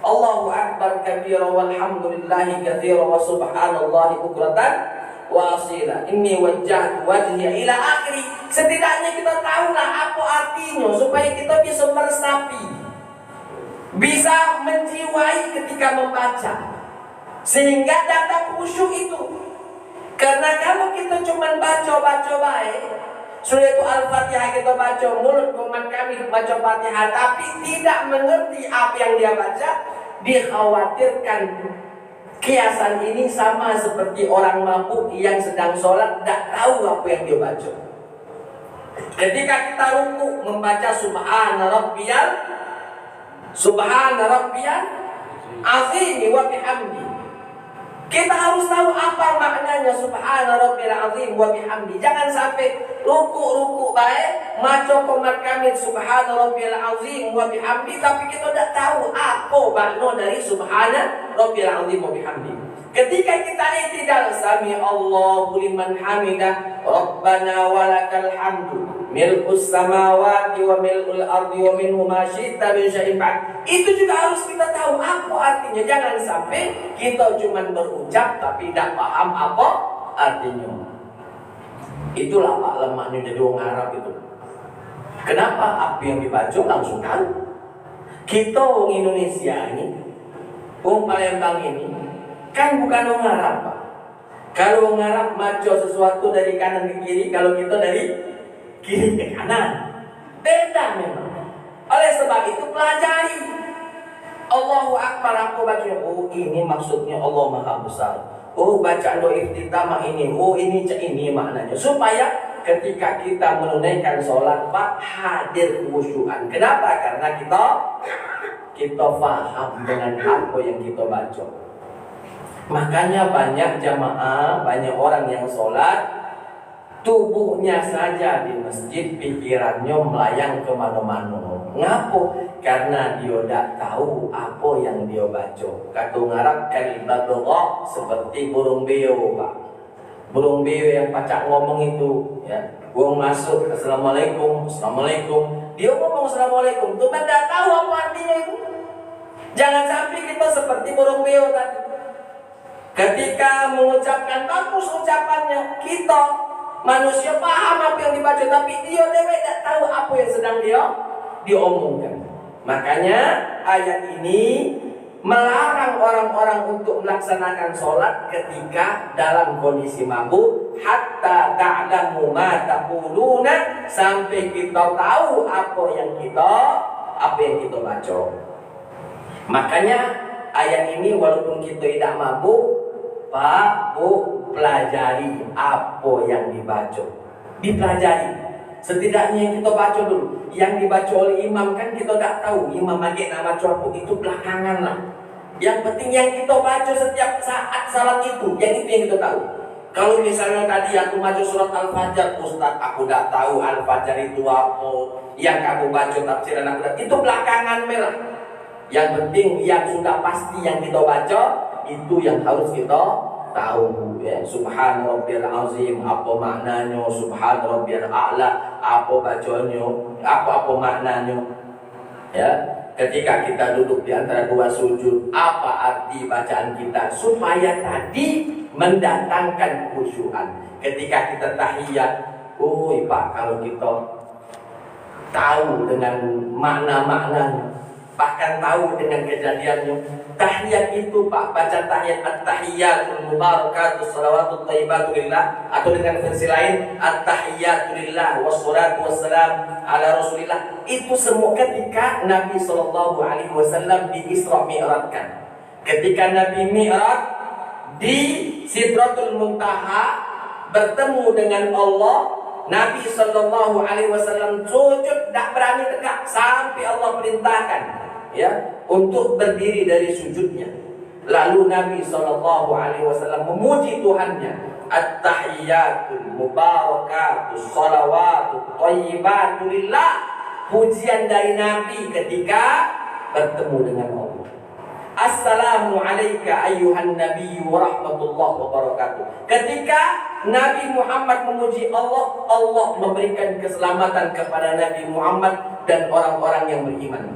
S2: Allahu Akbar kabira walhamdulillahi katsira wa subhanallahi bukratan wa asila. Inni wajjahtu wajhiya ila akhiri. Setidaknya kita tahulah apa artinya supaya kita bisa meresapi, bisa menjiwai ketika membaca, sehingga datang khusyuk itu. Karena kalau kita cuma baca baik, surah itu Al-Fatihah kita baca, mulut komat kami baca Fatihah, tapi tidak mengerti apa yang dia baca, dikhawatirkan kiasan ini sama seperti orang mabuk yang sedang sholat tidak tahu apa yang dia baca. Ketika kita ruku membaca Subhana Rabbiyal Azim wa bihamdi, kita harus tahu apa maknanya Subhana Rabbiyal Azim wa bihamdi. Jangan sampai ruku baik, maco komat kami Subhana Rabbiyal Azim wa bihamdi, tapi kita tidak tahu apa makna dari Subhana Rabbiyal Azim wa bihamdi. Ketika kita i'tidal, sami Allahu liman hamidah, Rabbana walakal hamdu, mil'us samawati wa mil'ul ardi wa minhu ma syi'ta min syai'in ba'd. Itu juga harus kita tahu apa artinya. Jangan sampai kita cuma berucap tapi tidak paham apa artinya. Itulah Pak lemahnya jadi orang Arab itu. Kenapa? Apa yang dibaca langsung tahu. Kita orang Indonesia ini, orang Palembang ini, kan bukan orang Arab, Pak. Kalau orang Arab baca sesuatu dari kanan ke kiri, kalau kita dari kiri ke kanan. Beda memang. Oleh sebab itu pelajari. Allahu Akbar, aku baca, oh ini maksudnya Allah Maha Besar. Oh bacaan doa iftitah ini, oh ini maknanya. Supaya ketika kita menunaikan sholat, Pak, hadir khusyuan. Kenapa? Karena kita paham dengan apa yang kita baca. Makanya banyak jamaah, banyak orang yang sholat, tubuhnya saja di masjid, pikirannya melayang kemana-mana. Ngapo? Karena dia tidak tahu apa yang dia baca. Kata Arab, kalimatullah seperti burung beo, Pak. Burung beo yang pacak ngomong itu, ya. Burung masuk, assalamualaikum. Dia ngomong assalamualaikum, cuma tidak tahu apa artinya itu. Jangan sampai kita seperti burung beo tadi. Ketika mengucapkan bagus ucapannya, kita manusia paham apa yang dibaca, tapi dia tidak tahu apa yang sedang dia diomongkan. Makanya ayat ini melarang orang-orang untuk melaksanakan sholat ketika dalam kondisi mabuk, hatta ta'lamu ma taquluna, sampai kita tahu apa yang kita baca. Makanya ayat ini walaupun kita tidak mabuk, Pak, Bu, pelajari apa yang dibaca. Dipelajari. Setidaknya yang kita baca dulu. Yang dibaca oleh imam kan kita tak tahu. Imam lagi nak baca apa, itu belakangan lah. Yang penting yang kita baca setiap saat salat itu, yang itu yang kita tahu. Kalau misalnya tadi aku baca surat Al-Fajr, Ustaz, aku tak tahu Al-Fajr itu apa. Yang kamu baca tafsiran aku tak, itu belakangan merah. Yang penting yang sudah pasti yang kita baca itu yang harus kita tahu ya. Subhan rabbiyal azim apa maknanya, subhan rabbiyal a'la apa bacanya, apa maknanya. Ya, ketika kita duduk di antara dua sujud, apa arti bacaan kita supaya tadi mendatangkan khusyuan. Ketika kita tahiyat, Pak, kalau kita tahu dengan makna-maknanya, bahkan tahu dengan kejadiannya, tahiyat itu Pak, baca tahiyat at-tahiyatul mubarakatus salawatut thayyibatu lillah, atau dengan versi lain at-tahiyatu lillah wassalatu wassalam ala rasulillah, itu semua ketika Nabi SAW di Isra Mi'rajkan. Ketika Nabi Mi'raj di Sidratul Muntaha bertemu dengan Allah, Nabi SAW sujud tak berani tegak sampai Allah perintahkan ya untuk berdiri dari sujudnya. Lalu Nabi SAW memuji Tuhannya, at-tahiyyatul mubarakatus salawatut thayyibatu lillah, pujian dari Nabi ketika bertemu dengan Allah. Assalamu alayka ayyuhan nabiy wa rahmatullahi wa barakatuh. Ketika Nabi Muhammad memuji Allah, Allah memberikan keselamatan kepada Nabi Muhammad dan orang-orang yang beriman.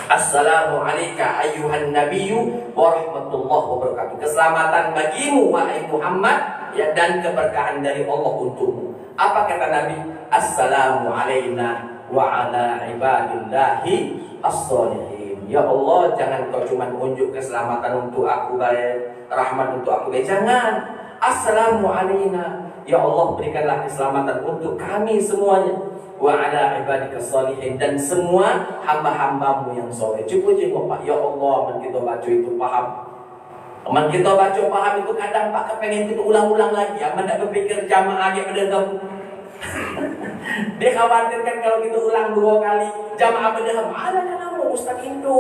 S2: Assalamu alayka ayyuhan nabiy wa rahmatullahi wa barakatuh. Keselamatan bagimu wahai Muhammad ya, dan keberkahan dari Allah untukmu. Apa kata Nabi? Assalamu alayna wa ala ibadillahi as-salihin. Ya Allah, jangan kau cuma unjuk keselamatan untuk aku baik, rahmat untuk aku baik. Jangan. Assalamu alayna. Ya Allah, berikanlah keselamatan untuk kami semuanya. Wa ala ibadikas salihin, dan semua hamba-hambamu yang soleh. Cukup jengok Pak. Ya Allah, man kita baca itu paham. Man kita baca paham itu kadang Pak kepengen kita ulang-ulang lagi. Aman tak berpikir jamaah dia berdengar. Dia khawatirkan kalau kita ulang 2 kali jamaah berdengar. Ada kan Ustaz Indo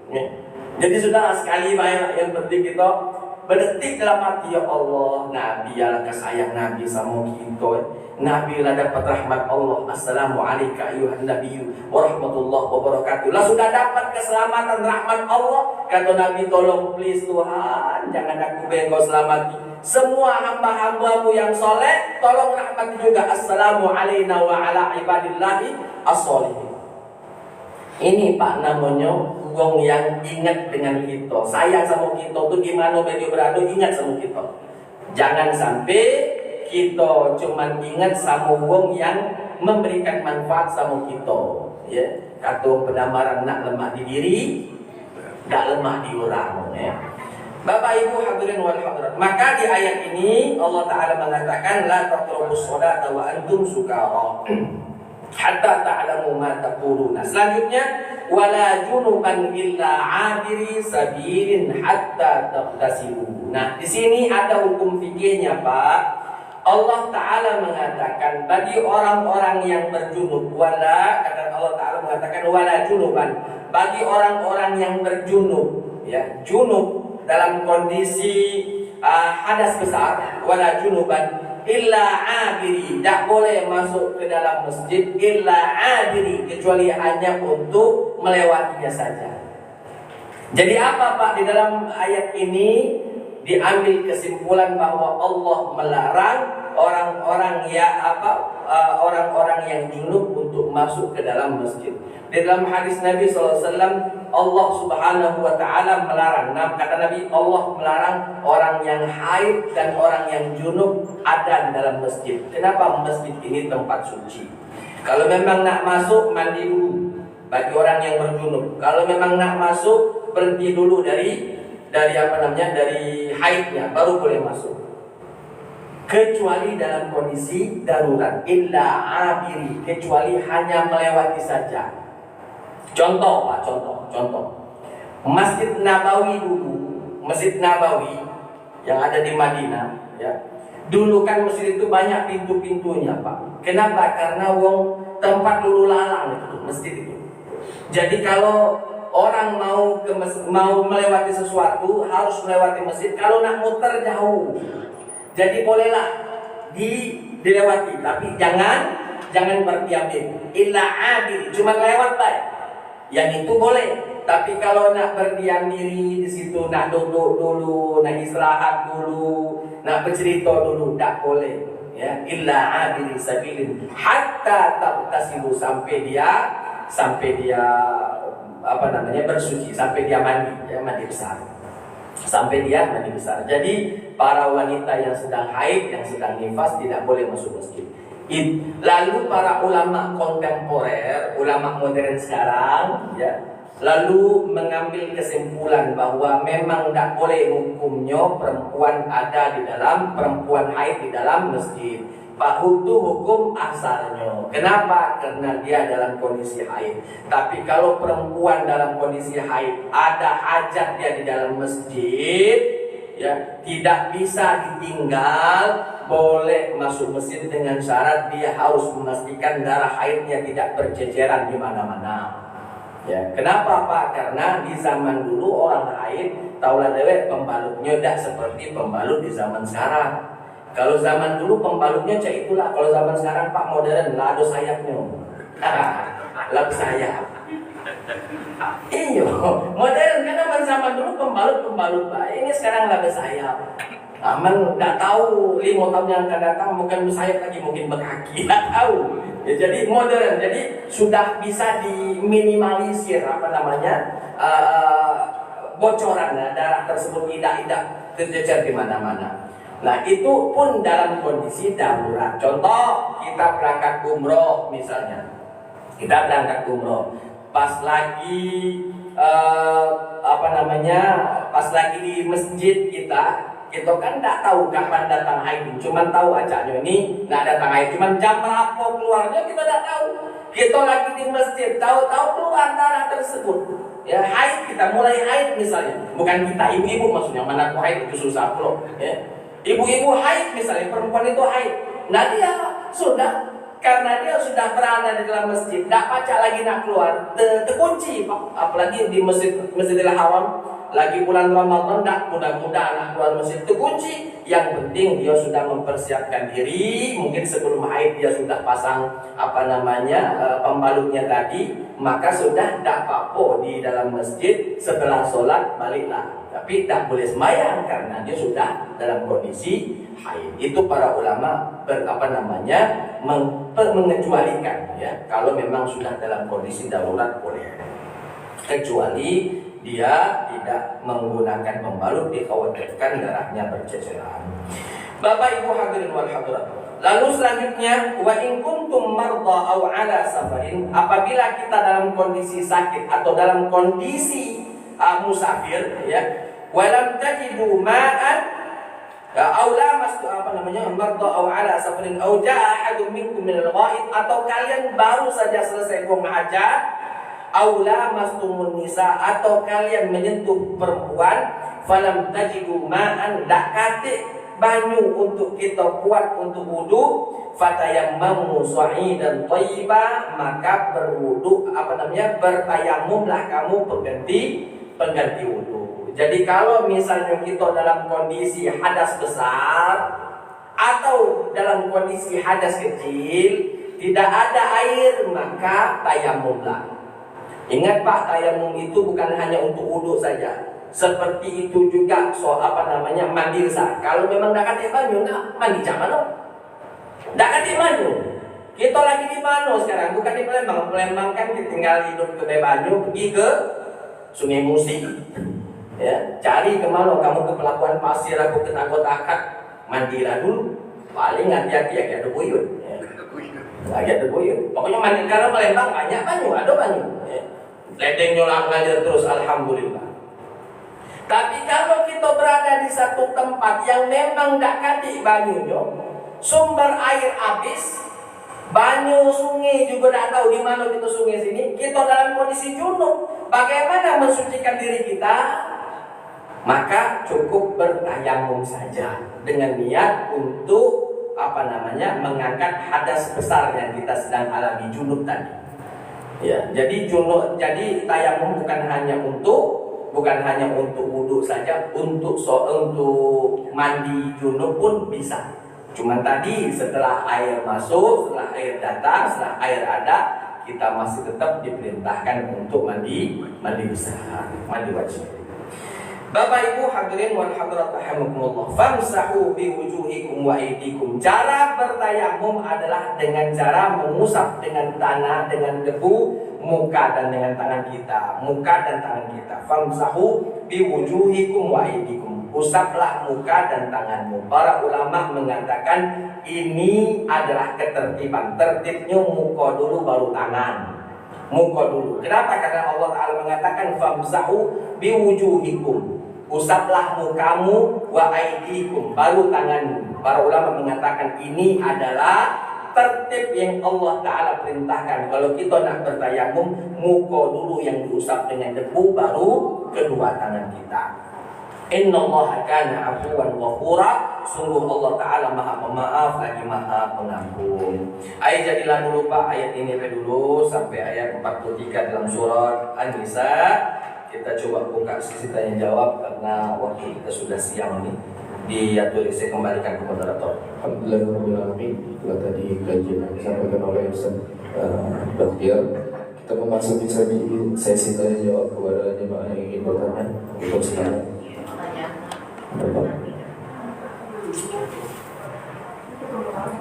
S2: ya. Jadi sudah sekali banyak, yang penting kita berdetik dalam hati, ya Allah, Nabi ya kesayang Nabi sama kita. Nabi lah dapat rahmat Allah. Assalamu alayka ayyuhan nabiyyu wa rahmatullahi wa barakatuh. Lah sudah dapat keselamatan rahmat Allah. Kata Nabi, tolong please Tuhan, jangan aku bengkau selamati semua hamba-hambamu yang soleh, tolong rahmati juga. Assalamu alayna wa ala ibadillahi as-solihin. Ini Pak namanya wong yang ingat dengan kita, sayang sama kita tuh gimana beliau berada, ingat sama kita. Jangan sampai kita cuma ingat sama wong yang memberikan manfaat sama kita. Ya, kata pendamaran nak lemah di diri, tak lemah di orang. Ya. Bapak Ibu hadirin wal hadirat, maka di ayat ini Allah Taala mengatakan la taqrabus sholata wa antum sukara hatta ta'lamu ma taquluna. Selanjutnya wala junuban illa 'abiri sabilin hatta taghtasilu. Nah, di sini ada hukum fikihnya, Pak. Allah Taala mengatakan bagi orang-orang yang berjunub, wala, kata Allah Taala mengatakan wala junuban, bagi orang-orang yang berjunub, ya, junub dalam kondisi hadas besar, wala junuban illa abiri, tak boleh masuk ke dalam masjid illa abiri, kecuali hanya untuk melewatinya saja. Jadi apa Pak, di dalam ayat ini diambil kesimpulan bahwa Allah melarang orang-orang orang-orang yang junub untuk masuk ke dalam masjid. Di dalam hadis Nabi SAW, Allah Subhanahu wa Ta'ala melarang. Nah, kata Nabi, Allah melarang orang yang haid dan orang yang junub ada di dalam masjid. Kenapa? Masjid ini tempat suci. Kalau memang nak masuk, mandi dulu bagi orang yang berjunub. Kalau memang nak masuk, berhenti dulu dari haidnya, baru boleh masuk. Kecuali dalam kondisi darurat, illa abiri, kecuali hanya melewati saja. Contoh Pak, contoh. Masjid Nabawi dulu, Masjid Nabawi yang ada di Madinah, ya. Dulu kan masjid itu banyak pintu-pintunya, Pak. Kenapa? Karena tempat lulu lalang itu masjid itu. Jadi kalau orang mau melewati sesuatu harus melewati masjid. Kalau nak muter jauh, jadi bolehlah dilewati, tapi jangan berdiam diri. Illa abiri, cuma lewat baik.
S3: yang itu boleh. Tapi kalau nak berdiam diri di situ, nak duduk dulu, nak istirahat dulu, nak bercerita dulu, tak boleh. Ya, illa abiri sabilin hatta taghtasilu, sampai dia bersuci, sampai dia mandi, ya, mandi besar. Sampai dia mandi besar. Jadi para wanita yang sedang haid, yang sedang nifas tidak boleh masuk masjid. Lalu para ulama kontemporer, ulama modern sekarang, ya, lalu mengambil kesimpulan bahwa memang tidak boleh hukumnya perempuan perempuan haid di dalam masjid. Pak itu hukum asalnya. Kenapa? Karena dia dalam kondisi haid. Tapi kalau perempuan dalam kondisi haid ada hajat dia di dalam masjid, ya, tidak bisa ditinggal, boleh masuk masjid dengan syarat dia harus memastikan darah haidnya tidak berceceran di mana-mana. Ya, kenapa Pak? Karena di zaman dulu orang haid taulah dewek pembalutnya tidak seperti pembalut di zaman sekarang. Kalau zaman dulu pembalutnya cak itulah. Kalau zaman sekarang Pak modern lado sayapnya. Lado sayap. Iyo, modern karena zaman dulu pembalut Pak. Ini sekarang lado sayap. Aman nggak tahu 5 tahun yang akan datang mungkin bersayap lagi, mungkin berkaki, nggak tahu. Ya, jadi modern, jadi sudah bisa diminimalisir bocoran darah tersebut tidak tercecer di mana-mana. Nah itu pun dalam kondisi darurat. Contoh kita berangkat umroh misalnya, pas lagi pas lagi di masjid kita kan tidak tahu kapan datang haid, cuman tahu acaknya ini nggak datang haid, cuman jam berapa keluarnya kita tidak tahu. Kita lagi di masjid, tahu-tahu keluar darah tersebut. Ya haid, kita mulai haid misalnya, bukan kita ibu-ibu maksudnya, mana aku haid itu susah pula. Ya. Ibu-ibu haid misalnya, perempuan itu haid. Nah dia sudah, karena dia sudah berada di dalam masjid, tidak pacak lagi nak keluar, terkunci. Apalagi di Masjidil Haram, lagi bulan Ramadan, tidak mudah-mudah anak keluar masjid, terkunci. Yang penting dia sudah mempersiapkan diri, mungkin sebelum haid dia sudah pasang pembalutnya tadi, maka sudah tidak apa-apa di dalam masjid. Setelah sholat baliklah, tapi tak boleh sembahyang karena dia sudah dalam kondisi haid. Itu para ulama mengecualikan, ya, kalau memang sudah dalam kondisi darurat boleh, kecuali dia tidak menggunakan pembalut, dikhawatirkan darahnya berceceran. Bapak Ibu hadirin wal hadirat. Lalu selanjutnya, wa in kuntum marda aw ala safarin, apabila kita dalam kondisi sakit atau dalam kondisi musafir, ya, walam tajidu ma'an aw lamastu marda aw ala safarin aw jaa ahadun minkum minal ghaid, atau kalian baru saja selesai buang hajat, aula mastumun nisa, atau kalian menyentuh perempuan, falam tajidu ma'an, dak kate banyu untuk kita buat untuk wudu, fatayammamu sa'idan thayyiba, maka bertayamumlah kamu pengganti wudu. Jadi kalau misalnya kita dalam kondisi hadas besar atau dalam kondisi hadas kecil, tidak ada air, maka tayamumlah. Ingat Pak, tayamum itu bukan hanya untuk wudu saja. Seperti itu juga mandi besar. Kalau memang tidak kati banyu, mandi jangan dong. Tidak kati banyu. Kita lagi di mana sekarang? Bukan di Palembang. Palembang kan tinggal hidup ke banyu, pergi ke Sungai Musi. Ya, cari kemana? Kamu ke Pelabuhan Pasir, aku ke Takot Akad, mandilah dulu. Paling hati-hati ya, ada buyut. Lagi ada buyut. Pokoknya mandi, karena Palembang banyak banyu, ada banyu. Ya. Ledeng nyolang ngalir terus, alhamdulillah. Tapi kalau kita berada di satu tempat yang memang tidak kati banyunya, sumber air habis, banyu sungai juga tidak tahu di mana kita sungai sini, kita dalam kondisi junub, bagaimana mensucikan diri kita? Maka cukup bertayamum saja dengan niat untuk mengangkat hadas besar yang kita sedang alami, junub tadi. Ya, jadi tayamum bukan hanya untuk wudu saja, untuk mandi junub pun bisa. Cuman tadi setelah air masuk, setelah air datang, setelah air ada, kita masih tetap diperintahkan untuk mandi besar, mandi wajib. Bapak Ibu hadirin wal hadirat rahimakumullah. Famsahu bi wujuhikum wa aydikum. Cara bertayamum adalah dengan cara mengusap dengan tanah, dengan debu muka dan dengan tangan kita, muka dan tangan kita. Famsahu bi wujuhikum wa aydikum. Usaplah muka dan tanganmu. Para ulama mengatakan ini adalah ketertiban. Tertibnya muka dulu baru tangan. Muka dulu. Kenapa? Karena Allah Ta'ala mengatakan famsahu biwujuhikum. Usaplah mukamu wa aidikum, baru tanganmu. Para ulama mengatakan ini adalah tertib yang Allah Ta'ala perintahkan. Kalau kita nak bertayamum, muka dulu yang diusap dengan debu, baru kedua tangan kita. Innallaha kana afuwan ghafura. Sungguh Allah Ta'ala maha pemaaf lagi maha pengampun. Ayat jadilah dulu Pak, ayat ini dulu sampai ayat 43 dalam surat An-Nisa. Kita coba buka sesi tanya jawab karena waktu kita sudah siang ini. Diatur, saya kembalikan ke moderator.
S1: Alhamdulillahirrahmanirrahim. Telah tadi kajian yang disampaikan oleh Ustaz Baktiar. Kita memasuki sesi tanya jawab kepada jemaah yang ingin bertanya. Untuk silakan. Bapak.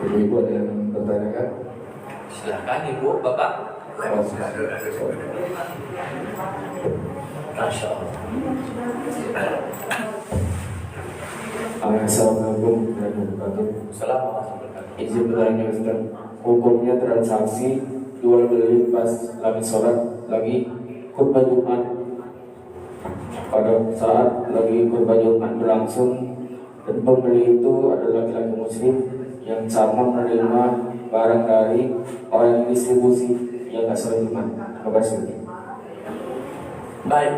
S1: Ibu ada yang bertanya kan?
S3: Silakan Ibu, Bapak. Masya Allah.
S1: Assalamualaikum warahmatullahi wabarakatuh.
S3: Assalamualaikum.
S1: Izin bertanya Ustaz, hukumnya transaksi jual beli pas lagi sholat, lagi khutbah Jumat. Pada saat lagi khutbah Jumat berlangsung dan pembeli itu adalah laki-laki muslim yang sama menerima barang dari orang yang distribusi yang nggak sholat Jumat. Terima kasih.
S3: Baik.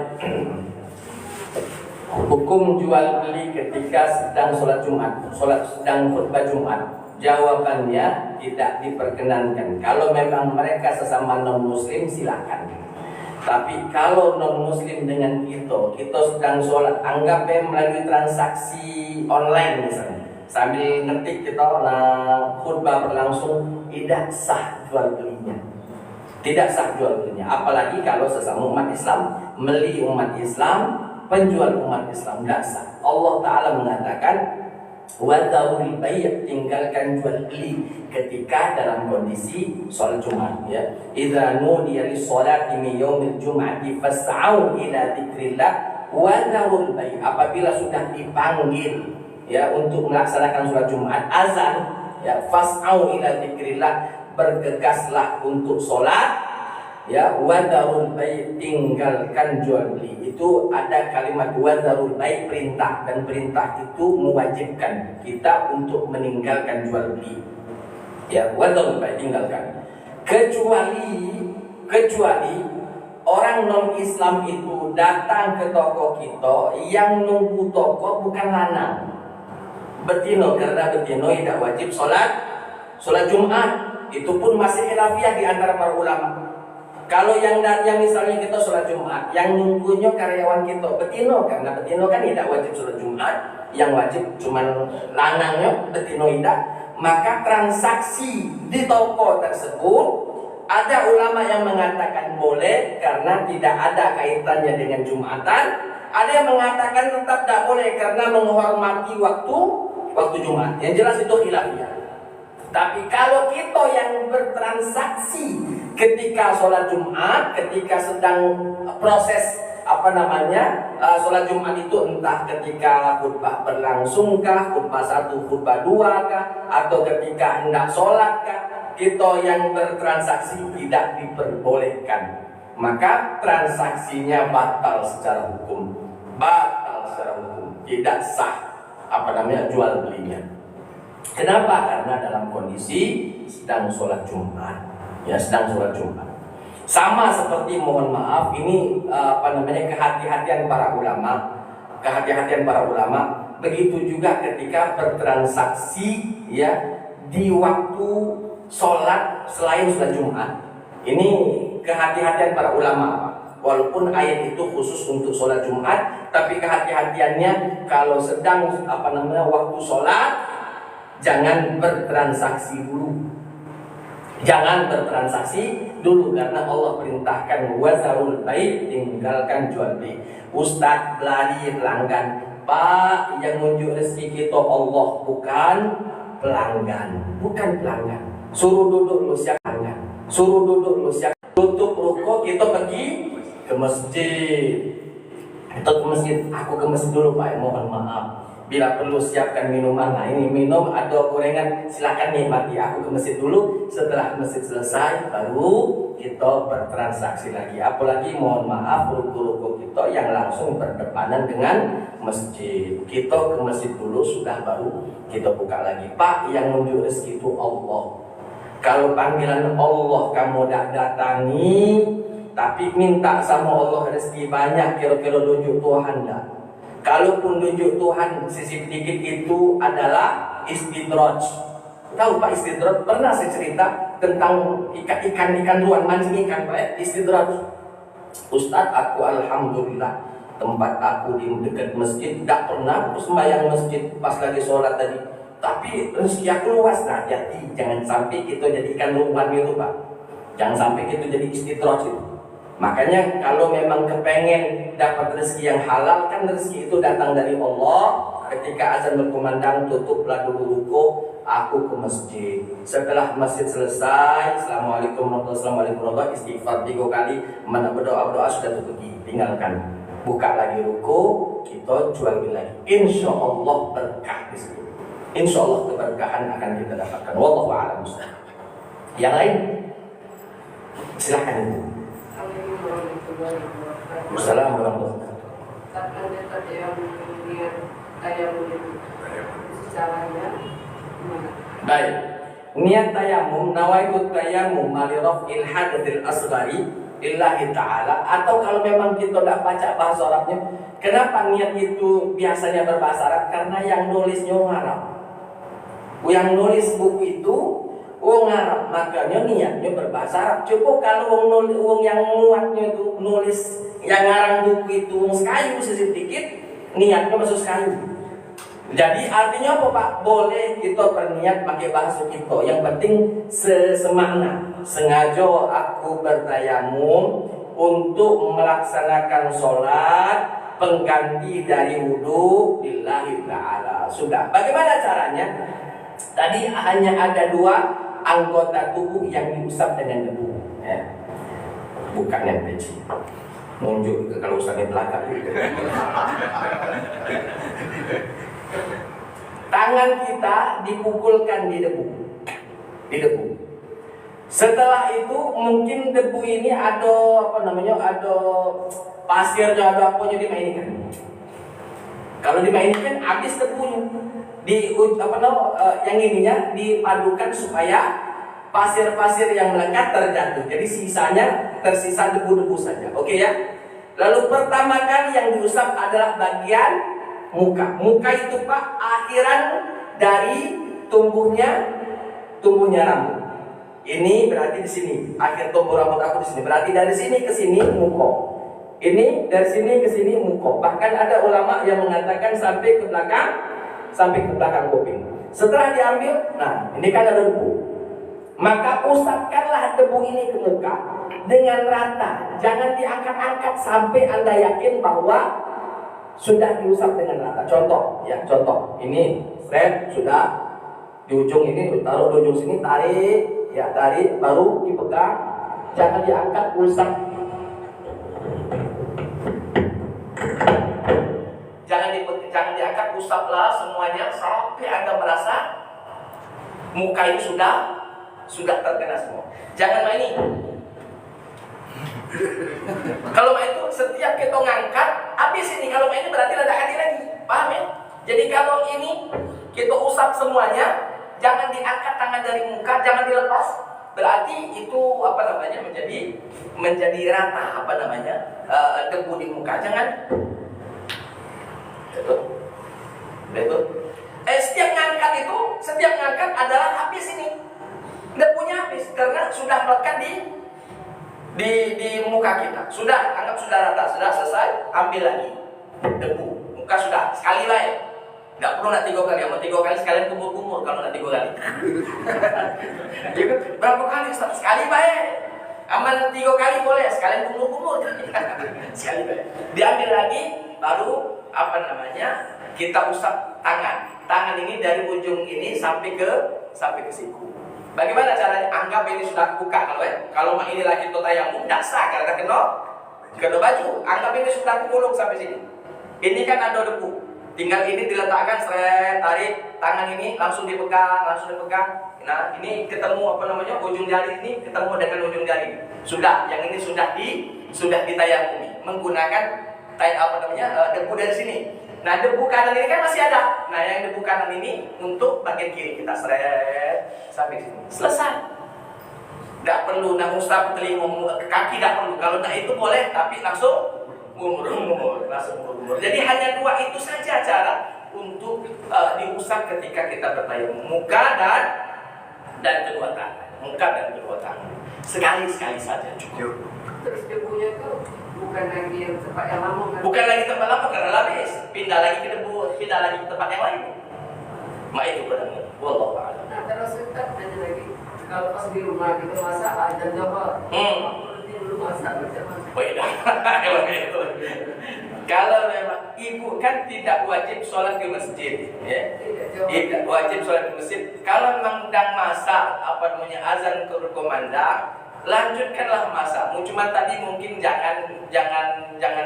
S3: Hukum jual beli ketika sedang sholat Jumat, sedang khutbah Jumat. Jawabannya tidak diperkenankan. Kalau memang mereka sesama non muslim silakan. Tapi kalau non muslim dengan kita sedang sholat, anggap melalui transaksi online misalnya, sambil ngetik kita khutbah berlangsung, tidak sah jual belinya. Tidak sah jual belinya. Apalagi kalau sesama umat Islam, meli umat Islam, penjual umat Islam, tidak sah. Allah Ta'ala mengatakan wadawul bay', tinggalkan jual beli ketika dalam kondisi sholat Jumat, ya. Idza nudiya lis-sholati min yaumil jum'ati fas'au ila dzikrillah wadawul bay'. Apabila sudah dipanggil ya untuk melaksanakan sholat Jumat, azan, ya, fas'au ila dzikrillah, bergegaslah untuk sholat, ya. Wadarul bay', tinggalkan jual beli. Itu ada kalimat wadarul bay', perintah, dan perintah itu mewajibkan kita untuk meninggalkan jual beli, ya. Wadarul bay', tinggalkan, kecuali orang non Islam itu datang ke toko kita, yang nunggu toko bukan lanang, betino, karena betino tidak wajib sholat Jumat. Itu pun masih khilafiyah di antara para ulama. Kalau yang misalnya kita sholat Jumat, yang nunggunya karyawan kita betino, karena betino kan tidak wajib sholat Jumat, yang wajib cuman lanangnya, betino tidak, maka transaksi di toko tersebut ada ulama yang mengatakan boleh karena tidak ada kaitannya dengan Jumatan. Ada yang mengatakan tetap tidak boleh karena menghormati waktu Jumat. Yang jelas itu khilafiyah. Tapi kalau kita yang bertransaksi ketika sholat Jumat, ketika sedang proses sholat Jumat itu, entah ketika khutbah berlangsungkah, khutbah 1, khutbah 2 kah, atau ketika hendak sholat kah, kita yang bertransaksi tidak diperbolehkan. Maka transaksinya batal secara hukum, tidak sah jual belinya. Kenapa? Karena dalam kondisi sedang sholat Jumat, ya, sedang sholat Jumat. Sama seperti, mohon maaf, ini kehati-hatian para ulama. Begitu juga ketika bertransaksi, ya, di waktu sholat selain sholat Jumat. Ini kehati-hatian para ulama. Walaupun ayat itu khusus untuk sholat Jumat, tapi kehati-hatiannya kalau sedang waktu sholat, jangan bertransaksi dulu. dulu karena Allah perintahkan wazarul baik, tinggalkan jual beli. Ustadz lari pelanggan, Pak, yang nunjuk rezeki kita Allah, bukan pelanggan, bukan pelanggan. Suruh duduk lu siap pelanggan, suruh duduk lu siap. Tutup ruko, kita pergi ke masjid. Atau ke masjid, aku ke masjid dulu Pak, mohon maaf. Bila perlu siapkan minuman, nah ini minum, ada gorengan, silakan nikmati. Aku ke masjid dulu, setelah masjid selesai, baru kita bertransaksi lagi. Apalagi mohon maaf, ruko-ruko kita yang langsung berdepanan dengan masjid. Kita ke masjid dulu, sudah baru kita buka lagi. Pak, yang nunjuk rezeki itu Allah. Kalau panggilan Allah kamu tidak datangi, tapi minta sama Allah rezeki banyak, kira-kira nunjuk Tuhan dah. Kalaupun tunjuk Tuhan sisi sedikit itu adalah istidraj. Tahu Pak istidraj? Pernah saya cerita tentang ikan ruan mancing ikan Pak. Istidraj. Ustadz, aku alhamdulillah tempat aku di dekat masjid tidak pernah aku sembahyang masjid pas lagi sholat tadi. Tapi rezeki aku luas. Nah, hati jangan sampai kita jadi ikan ruan itu Pak. Jangan sampai kita jadi istidraj itu. Makanya kalau memang kepengen dapat rezeki yang halal, kan rezeki itu datang dari Allah. Ketika azan berkumandang, tutuplah dulu ruko, aku ke masjid. Setelah masjid selesai, Assalamualaikum warahmatullahi wabarakatuh, istighfar 3 kali, mana berdoa sudah tutup pergi, tinggalkan. Buka lagi ruko, kita jual lagi. Insya Allah berkah di situ. Insya Allah keberkahan akan kita dapatkan. Wallahu a'lam. Yang lain, silakan Ibu. Assalamualaikum warahmatullahi wabarakatuh. Baik. Niat tayamum, nawaitu tayamum malirafil hadatil asghari lillahi ta'ala. Atau kalau memang kita tidak baca bahasa Arabnya, kenapa niat itu biasanya berbahasa Arab? Karena yang nulisnya orang Arab. Yang nulis buku itu wong Arab, makanya niatnya berbahasa Arab. Coba kalau wong yang muatnya itu nulis yang ngarang buku itu wong sekayu sedikit, niatnya masuk sekayu. Jadi artinya apa Pak? Boleh kita berniat pakai bahasa kita. Yang penting semakna. Sengaja aku bertayamum untuk melaksanakan sholat pengganti dari wudu lillahi ta'ala. Sudah. Bagaimana caranya? Tadi hanya ada 2 anggota tubuh yang diusap dengan debu. Ya. Bukan yang peci. Nunjuk kalau usapnya belakang. Tangan kita dipukulkan di debu. Di debu. Setelah itu mungkin debu ini ada ada pasirnya, ada apanya dimainkan. Kalau dimainkan habis debunya. Yang ininya dipadukan supaya pasir-pasir yang melekat terjatuh. Jadi sisanya tersisa debu-debu saja. Oke ya. Lalu pertama kali yang diusap adalah bagian muka. Muka itu Pak akhiran dari tumbuhnya rambut. Ini berarti di sini akhir tumbuh rambut aku di sini. Berarti dari sini ke sini muka. Ini dari sini ke sini muka. Bahkan ada ulama yang mengatakan sampai ke belakang kuping. Setelah diambil, nah ini kan ada debu. Maka usapkanlah debu ini ke muka dengan rata. Jangan diangkat-angkat sampai Anda yakin bahwa sudah diusap dengan rata. Contoh. Ini thread sudah di ujung ini, taruh di ujung sini, tarik, baru dipegang. Jangan diangkat, usap. Jangan diangkat, usaplah semuanya sampai Anda merasa muka ini sudah terkena semua. Jangan main ini. Kalau main itu setiap kita ngangkat habis ini. Kalau main ini berarti ada hati lagi. Paham ya? Jadi kalau ini kita usap semuanya, jangan diangkat tangan dari muka, jangan dilepas. Berarti itu menjadi rata debu di muka. Jangan. Betul. Setiap ngangkat adalah habis ini. Debunya habis karena sudah melekat di muka kita. Sudah, anggap sudah rata, sudah selesai, ambil lagi debu. Muka sudah sekali baik. Enggak perlu nak 3 kali, mau 3 kali sekalian kumur-kumur kalau nak 3 kali. Berapa kali Ustaz? Sekali baik. Aman 3 kali boleh, sekalian kumur-kumur. Sekali boleh. Diambil lagi, baru apa namanya? Kita usap tangan. Tangan ini dari ujung ini sampai ke siku. Bagaimana caranya? Anggap ini sudah buka kalau ya. Kalau ini lagi to tayamum, tidak sah karena kena baju. Anggap ini sudah kulung sampai sini. Ini kan ada debu. Tinggal ini diletakkan, seret, tarik tangan ini langsung dipegang. Nah, ini ketemu apa namanya? Ujung jari ini ketemu dengan ujung jari. Sudah, yang ini sudah ditayamumi menggunakan debu dari sini. Nah, debu kanan ini kan masih ada. Nah, yang debu kanan ini untuk bagian kiri kita seret sampai sini. Selesai. Tidak perlu usap telinga, kaki tidak perlu. Kalau tak itu boleh, tapi langsung ngumur. Jadi hanya 2 itu saja cara untuk diusap ketika kita bertayamum, muka dan kedua tangan. Sekali saja cukup.
S4: Terus debunya itu bukan lagi yang tempat yang lama kan?
S3: Bukan lagi tempat lama karena habis. Pindah lagi ke debu, pindah lagi ke tempat yang lain. Itu benar. Wallahu a'lam.
S4: Nah, terus kita tanya lagi, kalau pas di rumah kita masak dan jawab, berarti dulu masak macam mana?
S3: Kalau memang ibu kan tidak wajib sholat di masjid, ya. Tidak wajib sholat di masjid. Kalau memang sedang masak, azan berkumandang, lanjutkanlah masakmu. Cuma tadi mungkin jangan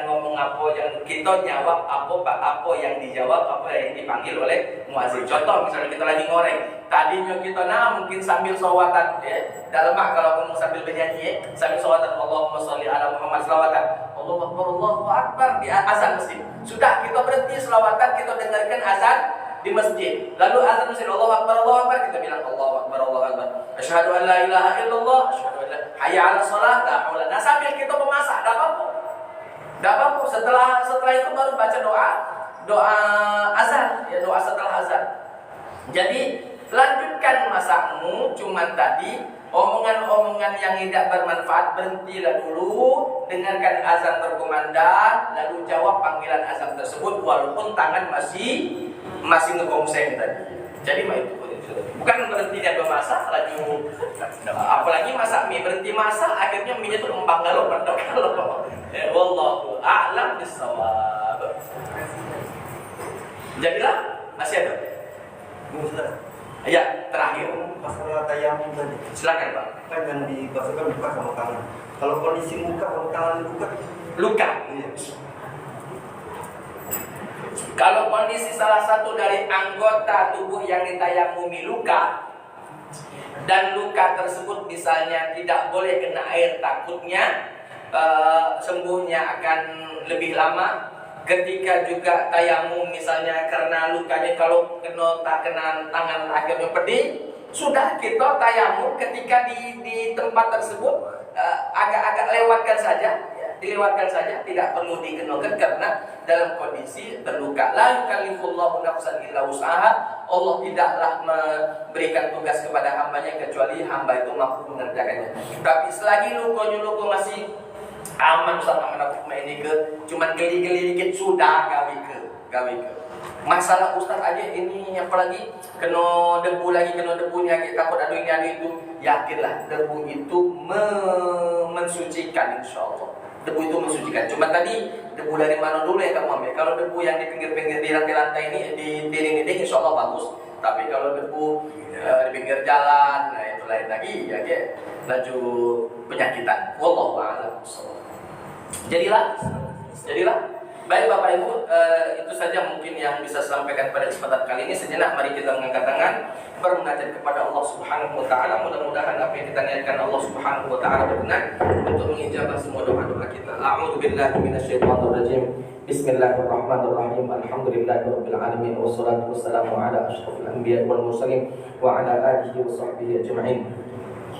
S3: ngomong apa, jangan kita jawab apa yang dijawab, apa yang dipanggil oleh muazin. Contoh misalnya kita lagi ngoreng, tadinya kita mungkin sambil sholawatan, ya. Dalam kalau kamu sambil bernyanyi, ya, sambil sholawatan Allahumma sholli ala Muhammad sholawatan. Allahu Akbar di azan masjid. Sudah, kita berhenti selawatan, kita dengarkan azan di masjid. Lalu azan masjid Allahu Akbar, kita bilang Allahu Akbar. Asyhadu an la ilaha illallah, asyhadu an la hayya 'ala shalah, la haula. Nah, sambil kita memasak, enggak apa-apa. Setelah itu baru baca doa azan, ya, doa setelah azan. Jadi, lanjutkan masakmu, cuman tadi omongan-omongan yang tidak bermanfaat berhentilah dulu, dengarkan azan berkumandang, lalu jawab panggilan azan tersebut walaupun tangan masih ngegongseng tadi. Jadi itu bukan berhenti dia bermasak lagi, apalagi masak mie, berhenti masak akhirnya mie itu lembang kalau. Wallahu a'lam bissawab. Jadilah masih ada. Ya, terakhir.
S5: Masalah tayamum tadi.
S3: Silakan, Pak.
S5: Kan yang dibasuhkan muka sama tangan. Kalau kondisi muka sama tangan
S3: luka.
S5: Iya.
S3: Kalau kondisi salah satu dari anggota tubuh yang ditayamumi luka, dan luka tersebut misalnya tidak boleh kena air, takutnya sembuhnya akan lebih lama. Ketika juga tayamum misalnya karena lukanya kalau kena tangan akhirnya pedih, sudah kita tayamum ketika di tempat tersebut agak-agak lewatkan saja, ya, dilewatkan saja, tidak perlu dikenakan karena dalam kondisi terluka. La yukallifullahu nafsan illa wus'aha. Allah tidaklah memberikan tugas kepada hambanya kecuali hamba itu mampu mengerjakannya. Tapi selagi luka masih aman sama menakut ini cuman geli-geli dikit sudah gawe ke. Masalah ustaz aja ini apalagi kena debunya kita takut ada ini itu, yakinlah debu itu mensucikan insyaallah. Debu itu mensucikan. Cuma tadi debu dari mana dulu yang kamu ambil? Kalau debu yang di pinggir-pinggir di lantai-lantai ini di dinding-dinding insyaallah bagus. Tapi kalau debu di pinggir jalan, nah itu lain lagi ya, laju penyakitan. Wallahu a'lam. Jadilah. Baik Bapak Ibu, itu saja mungkin yang bisa saya sampaikan pada kesempatan kali ini. Sejenak mari kita mengangkat tangan, bermunajat kepada Allah Subhanahu wa taala. Mudah-mudahan apa yang kita niatkan Allah Subhanahu wa taala berkenan untuk mengijabah semua doa-doa kita. A'udzu billahi minasyaitonir rajim. Bismillahirrahmanirrahim. Alhamdulillahirabbil alamin wassalatu wassalamu ala asyrofil anbiya'i wal mursalin wa ala alihi wa sahbihi ajma'in.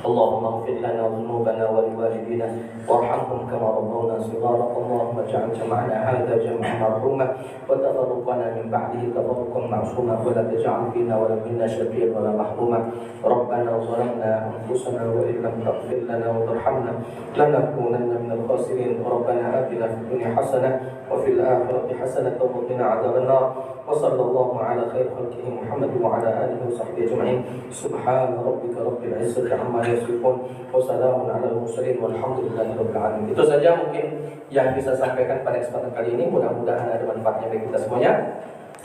S3: اللهم اغفر لنا ذنوبنا ولوالدينا وارحمهم كما ربونا صغارا. اللهم اجعل جمعنا هذا جمعا مرحوما وتفرقنا من بعده تفرقا معصوما ولا تجعل فينا ولا منا شقيا ولا محروما. ربنا ظلمنا انفسنا وان لم تغفر لنا وترحمنا لنكونن من الخاسرين. ربنا آتنا في الدنيا حسنه وفي الاخره حسنه وقنا عذاب النار. وصلى الله على خير خلقه محمد وعلى اله وصحبه اجمعين. سبحان ربك رب العزه عما yasifun. Wassalamun ala mursalin walhamdulillahirabbil alamin. Itu saja mungkin yang bisa sampaikan pada kesempatan kali ini. Mudah-mudahan ada manfaatnya bagi kita semuanya.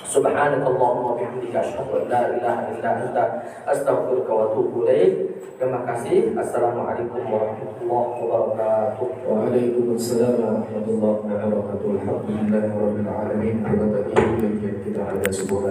S3: Subhanakallahumma wa bihamdika asyhadu an la ilaha illa anta astaghfiruka wa atubu ilaik. Terima kasih. Assalamualaikum warahmatullahi wabarakatuh.
S1: Waalaikumsalam warahmatullahi wabarakatuh. Alhamdulillahirabbil alamin. Terima kasih kita ada sebuah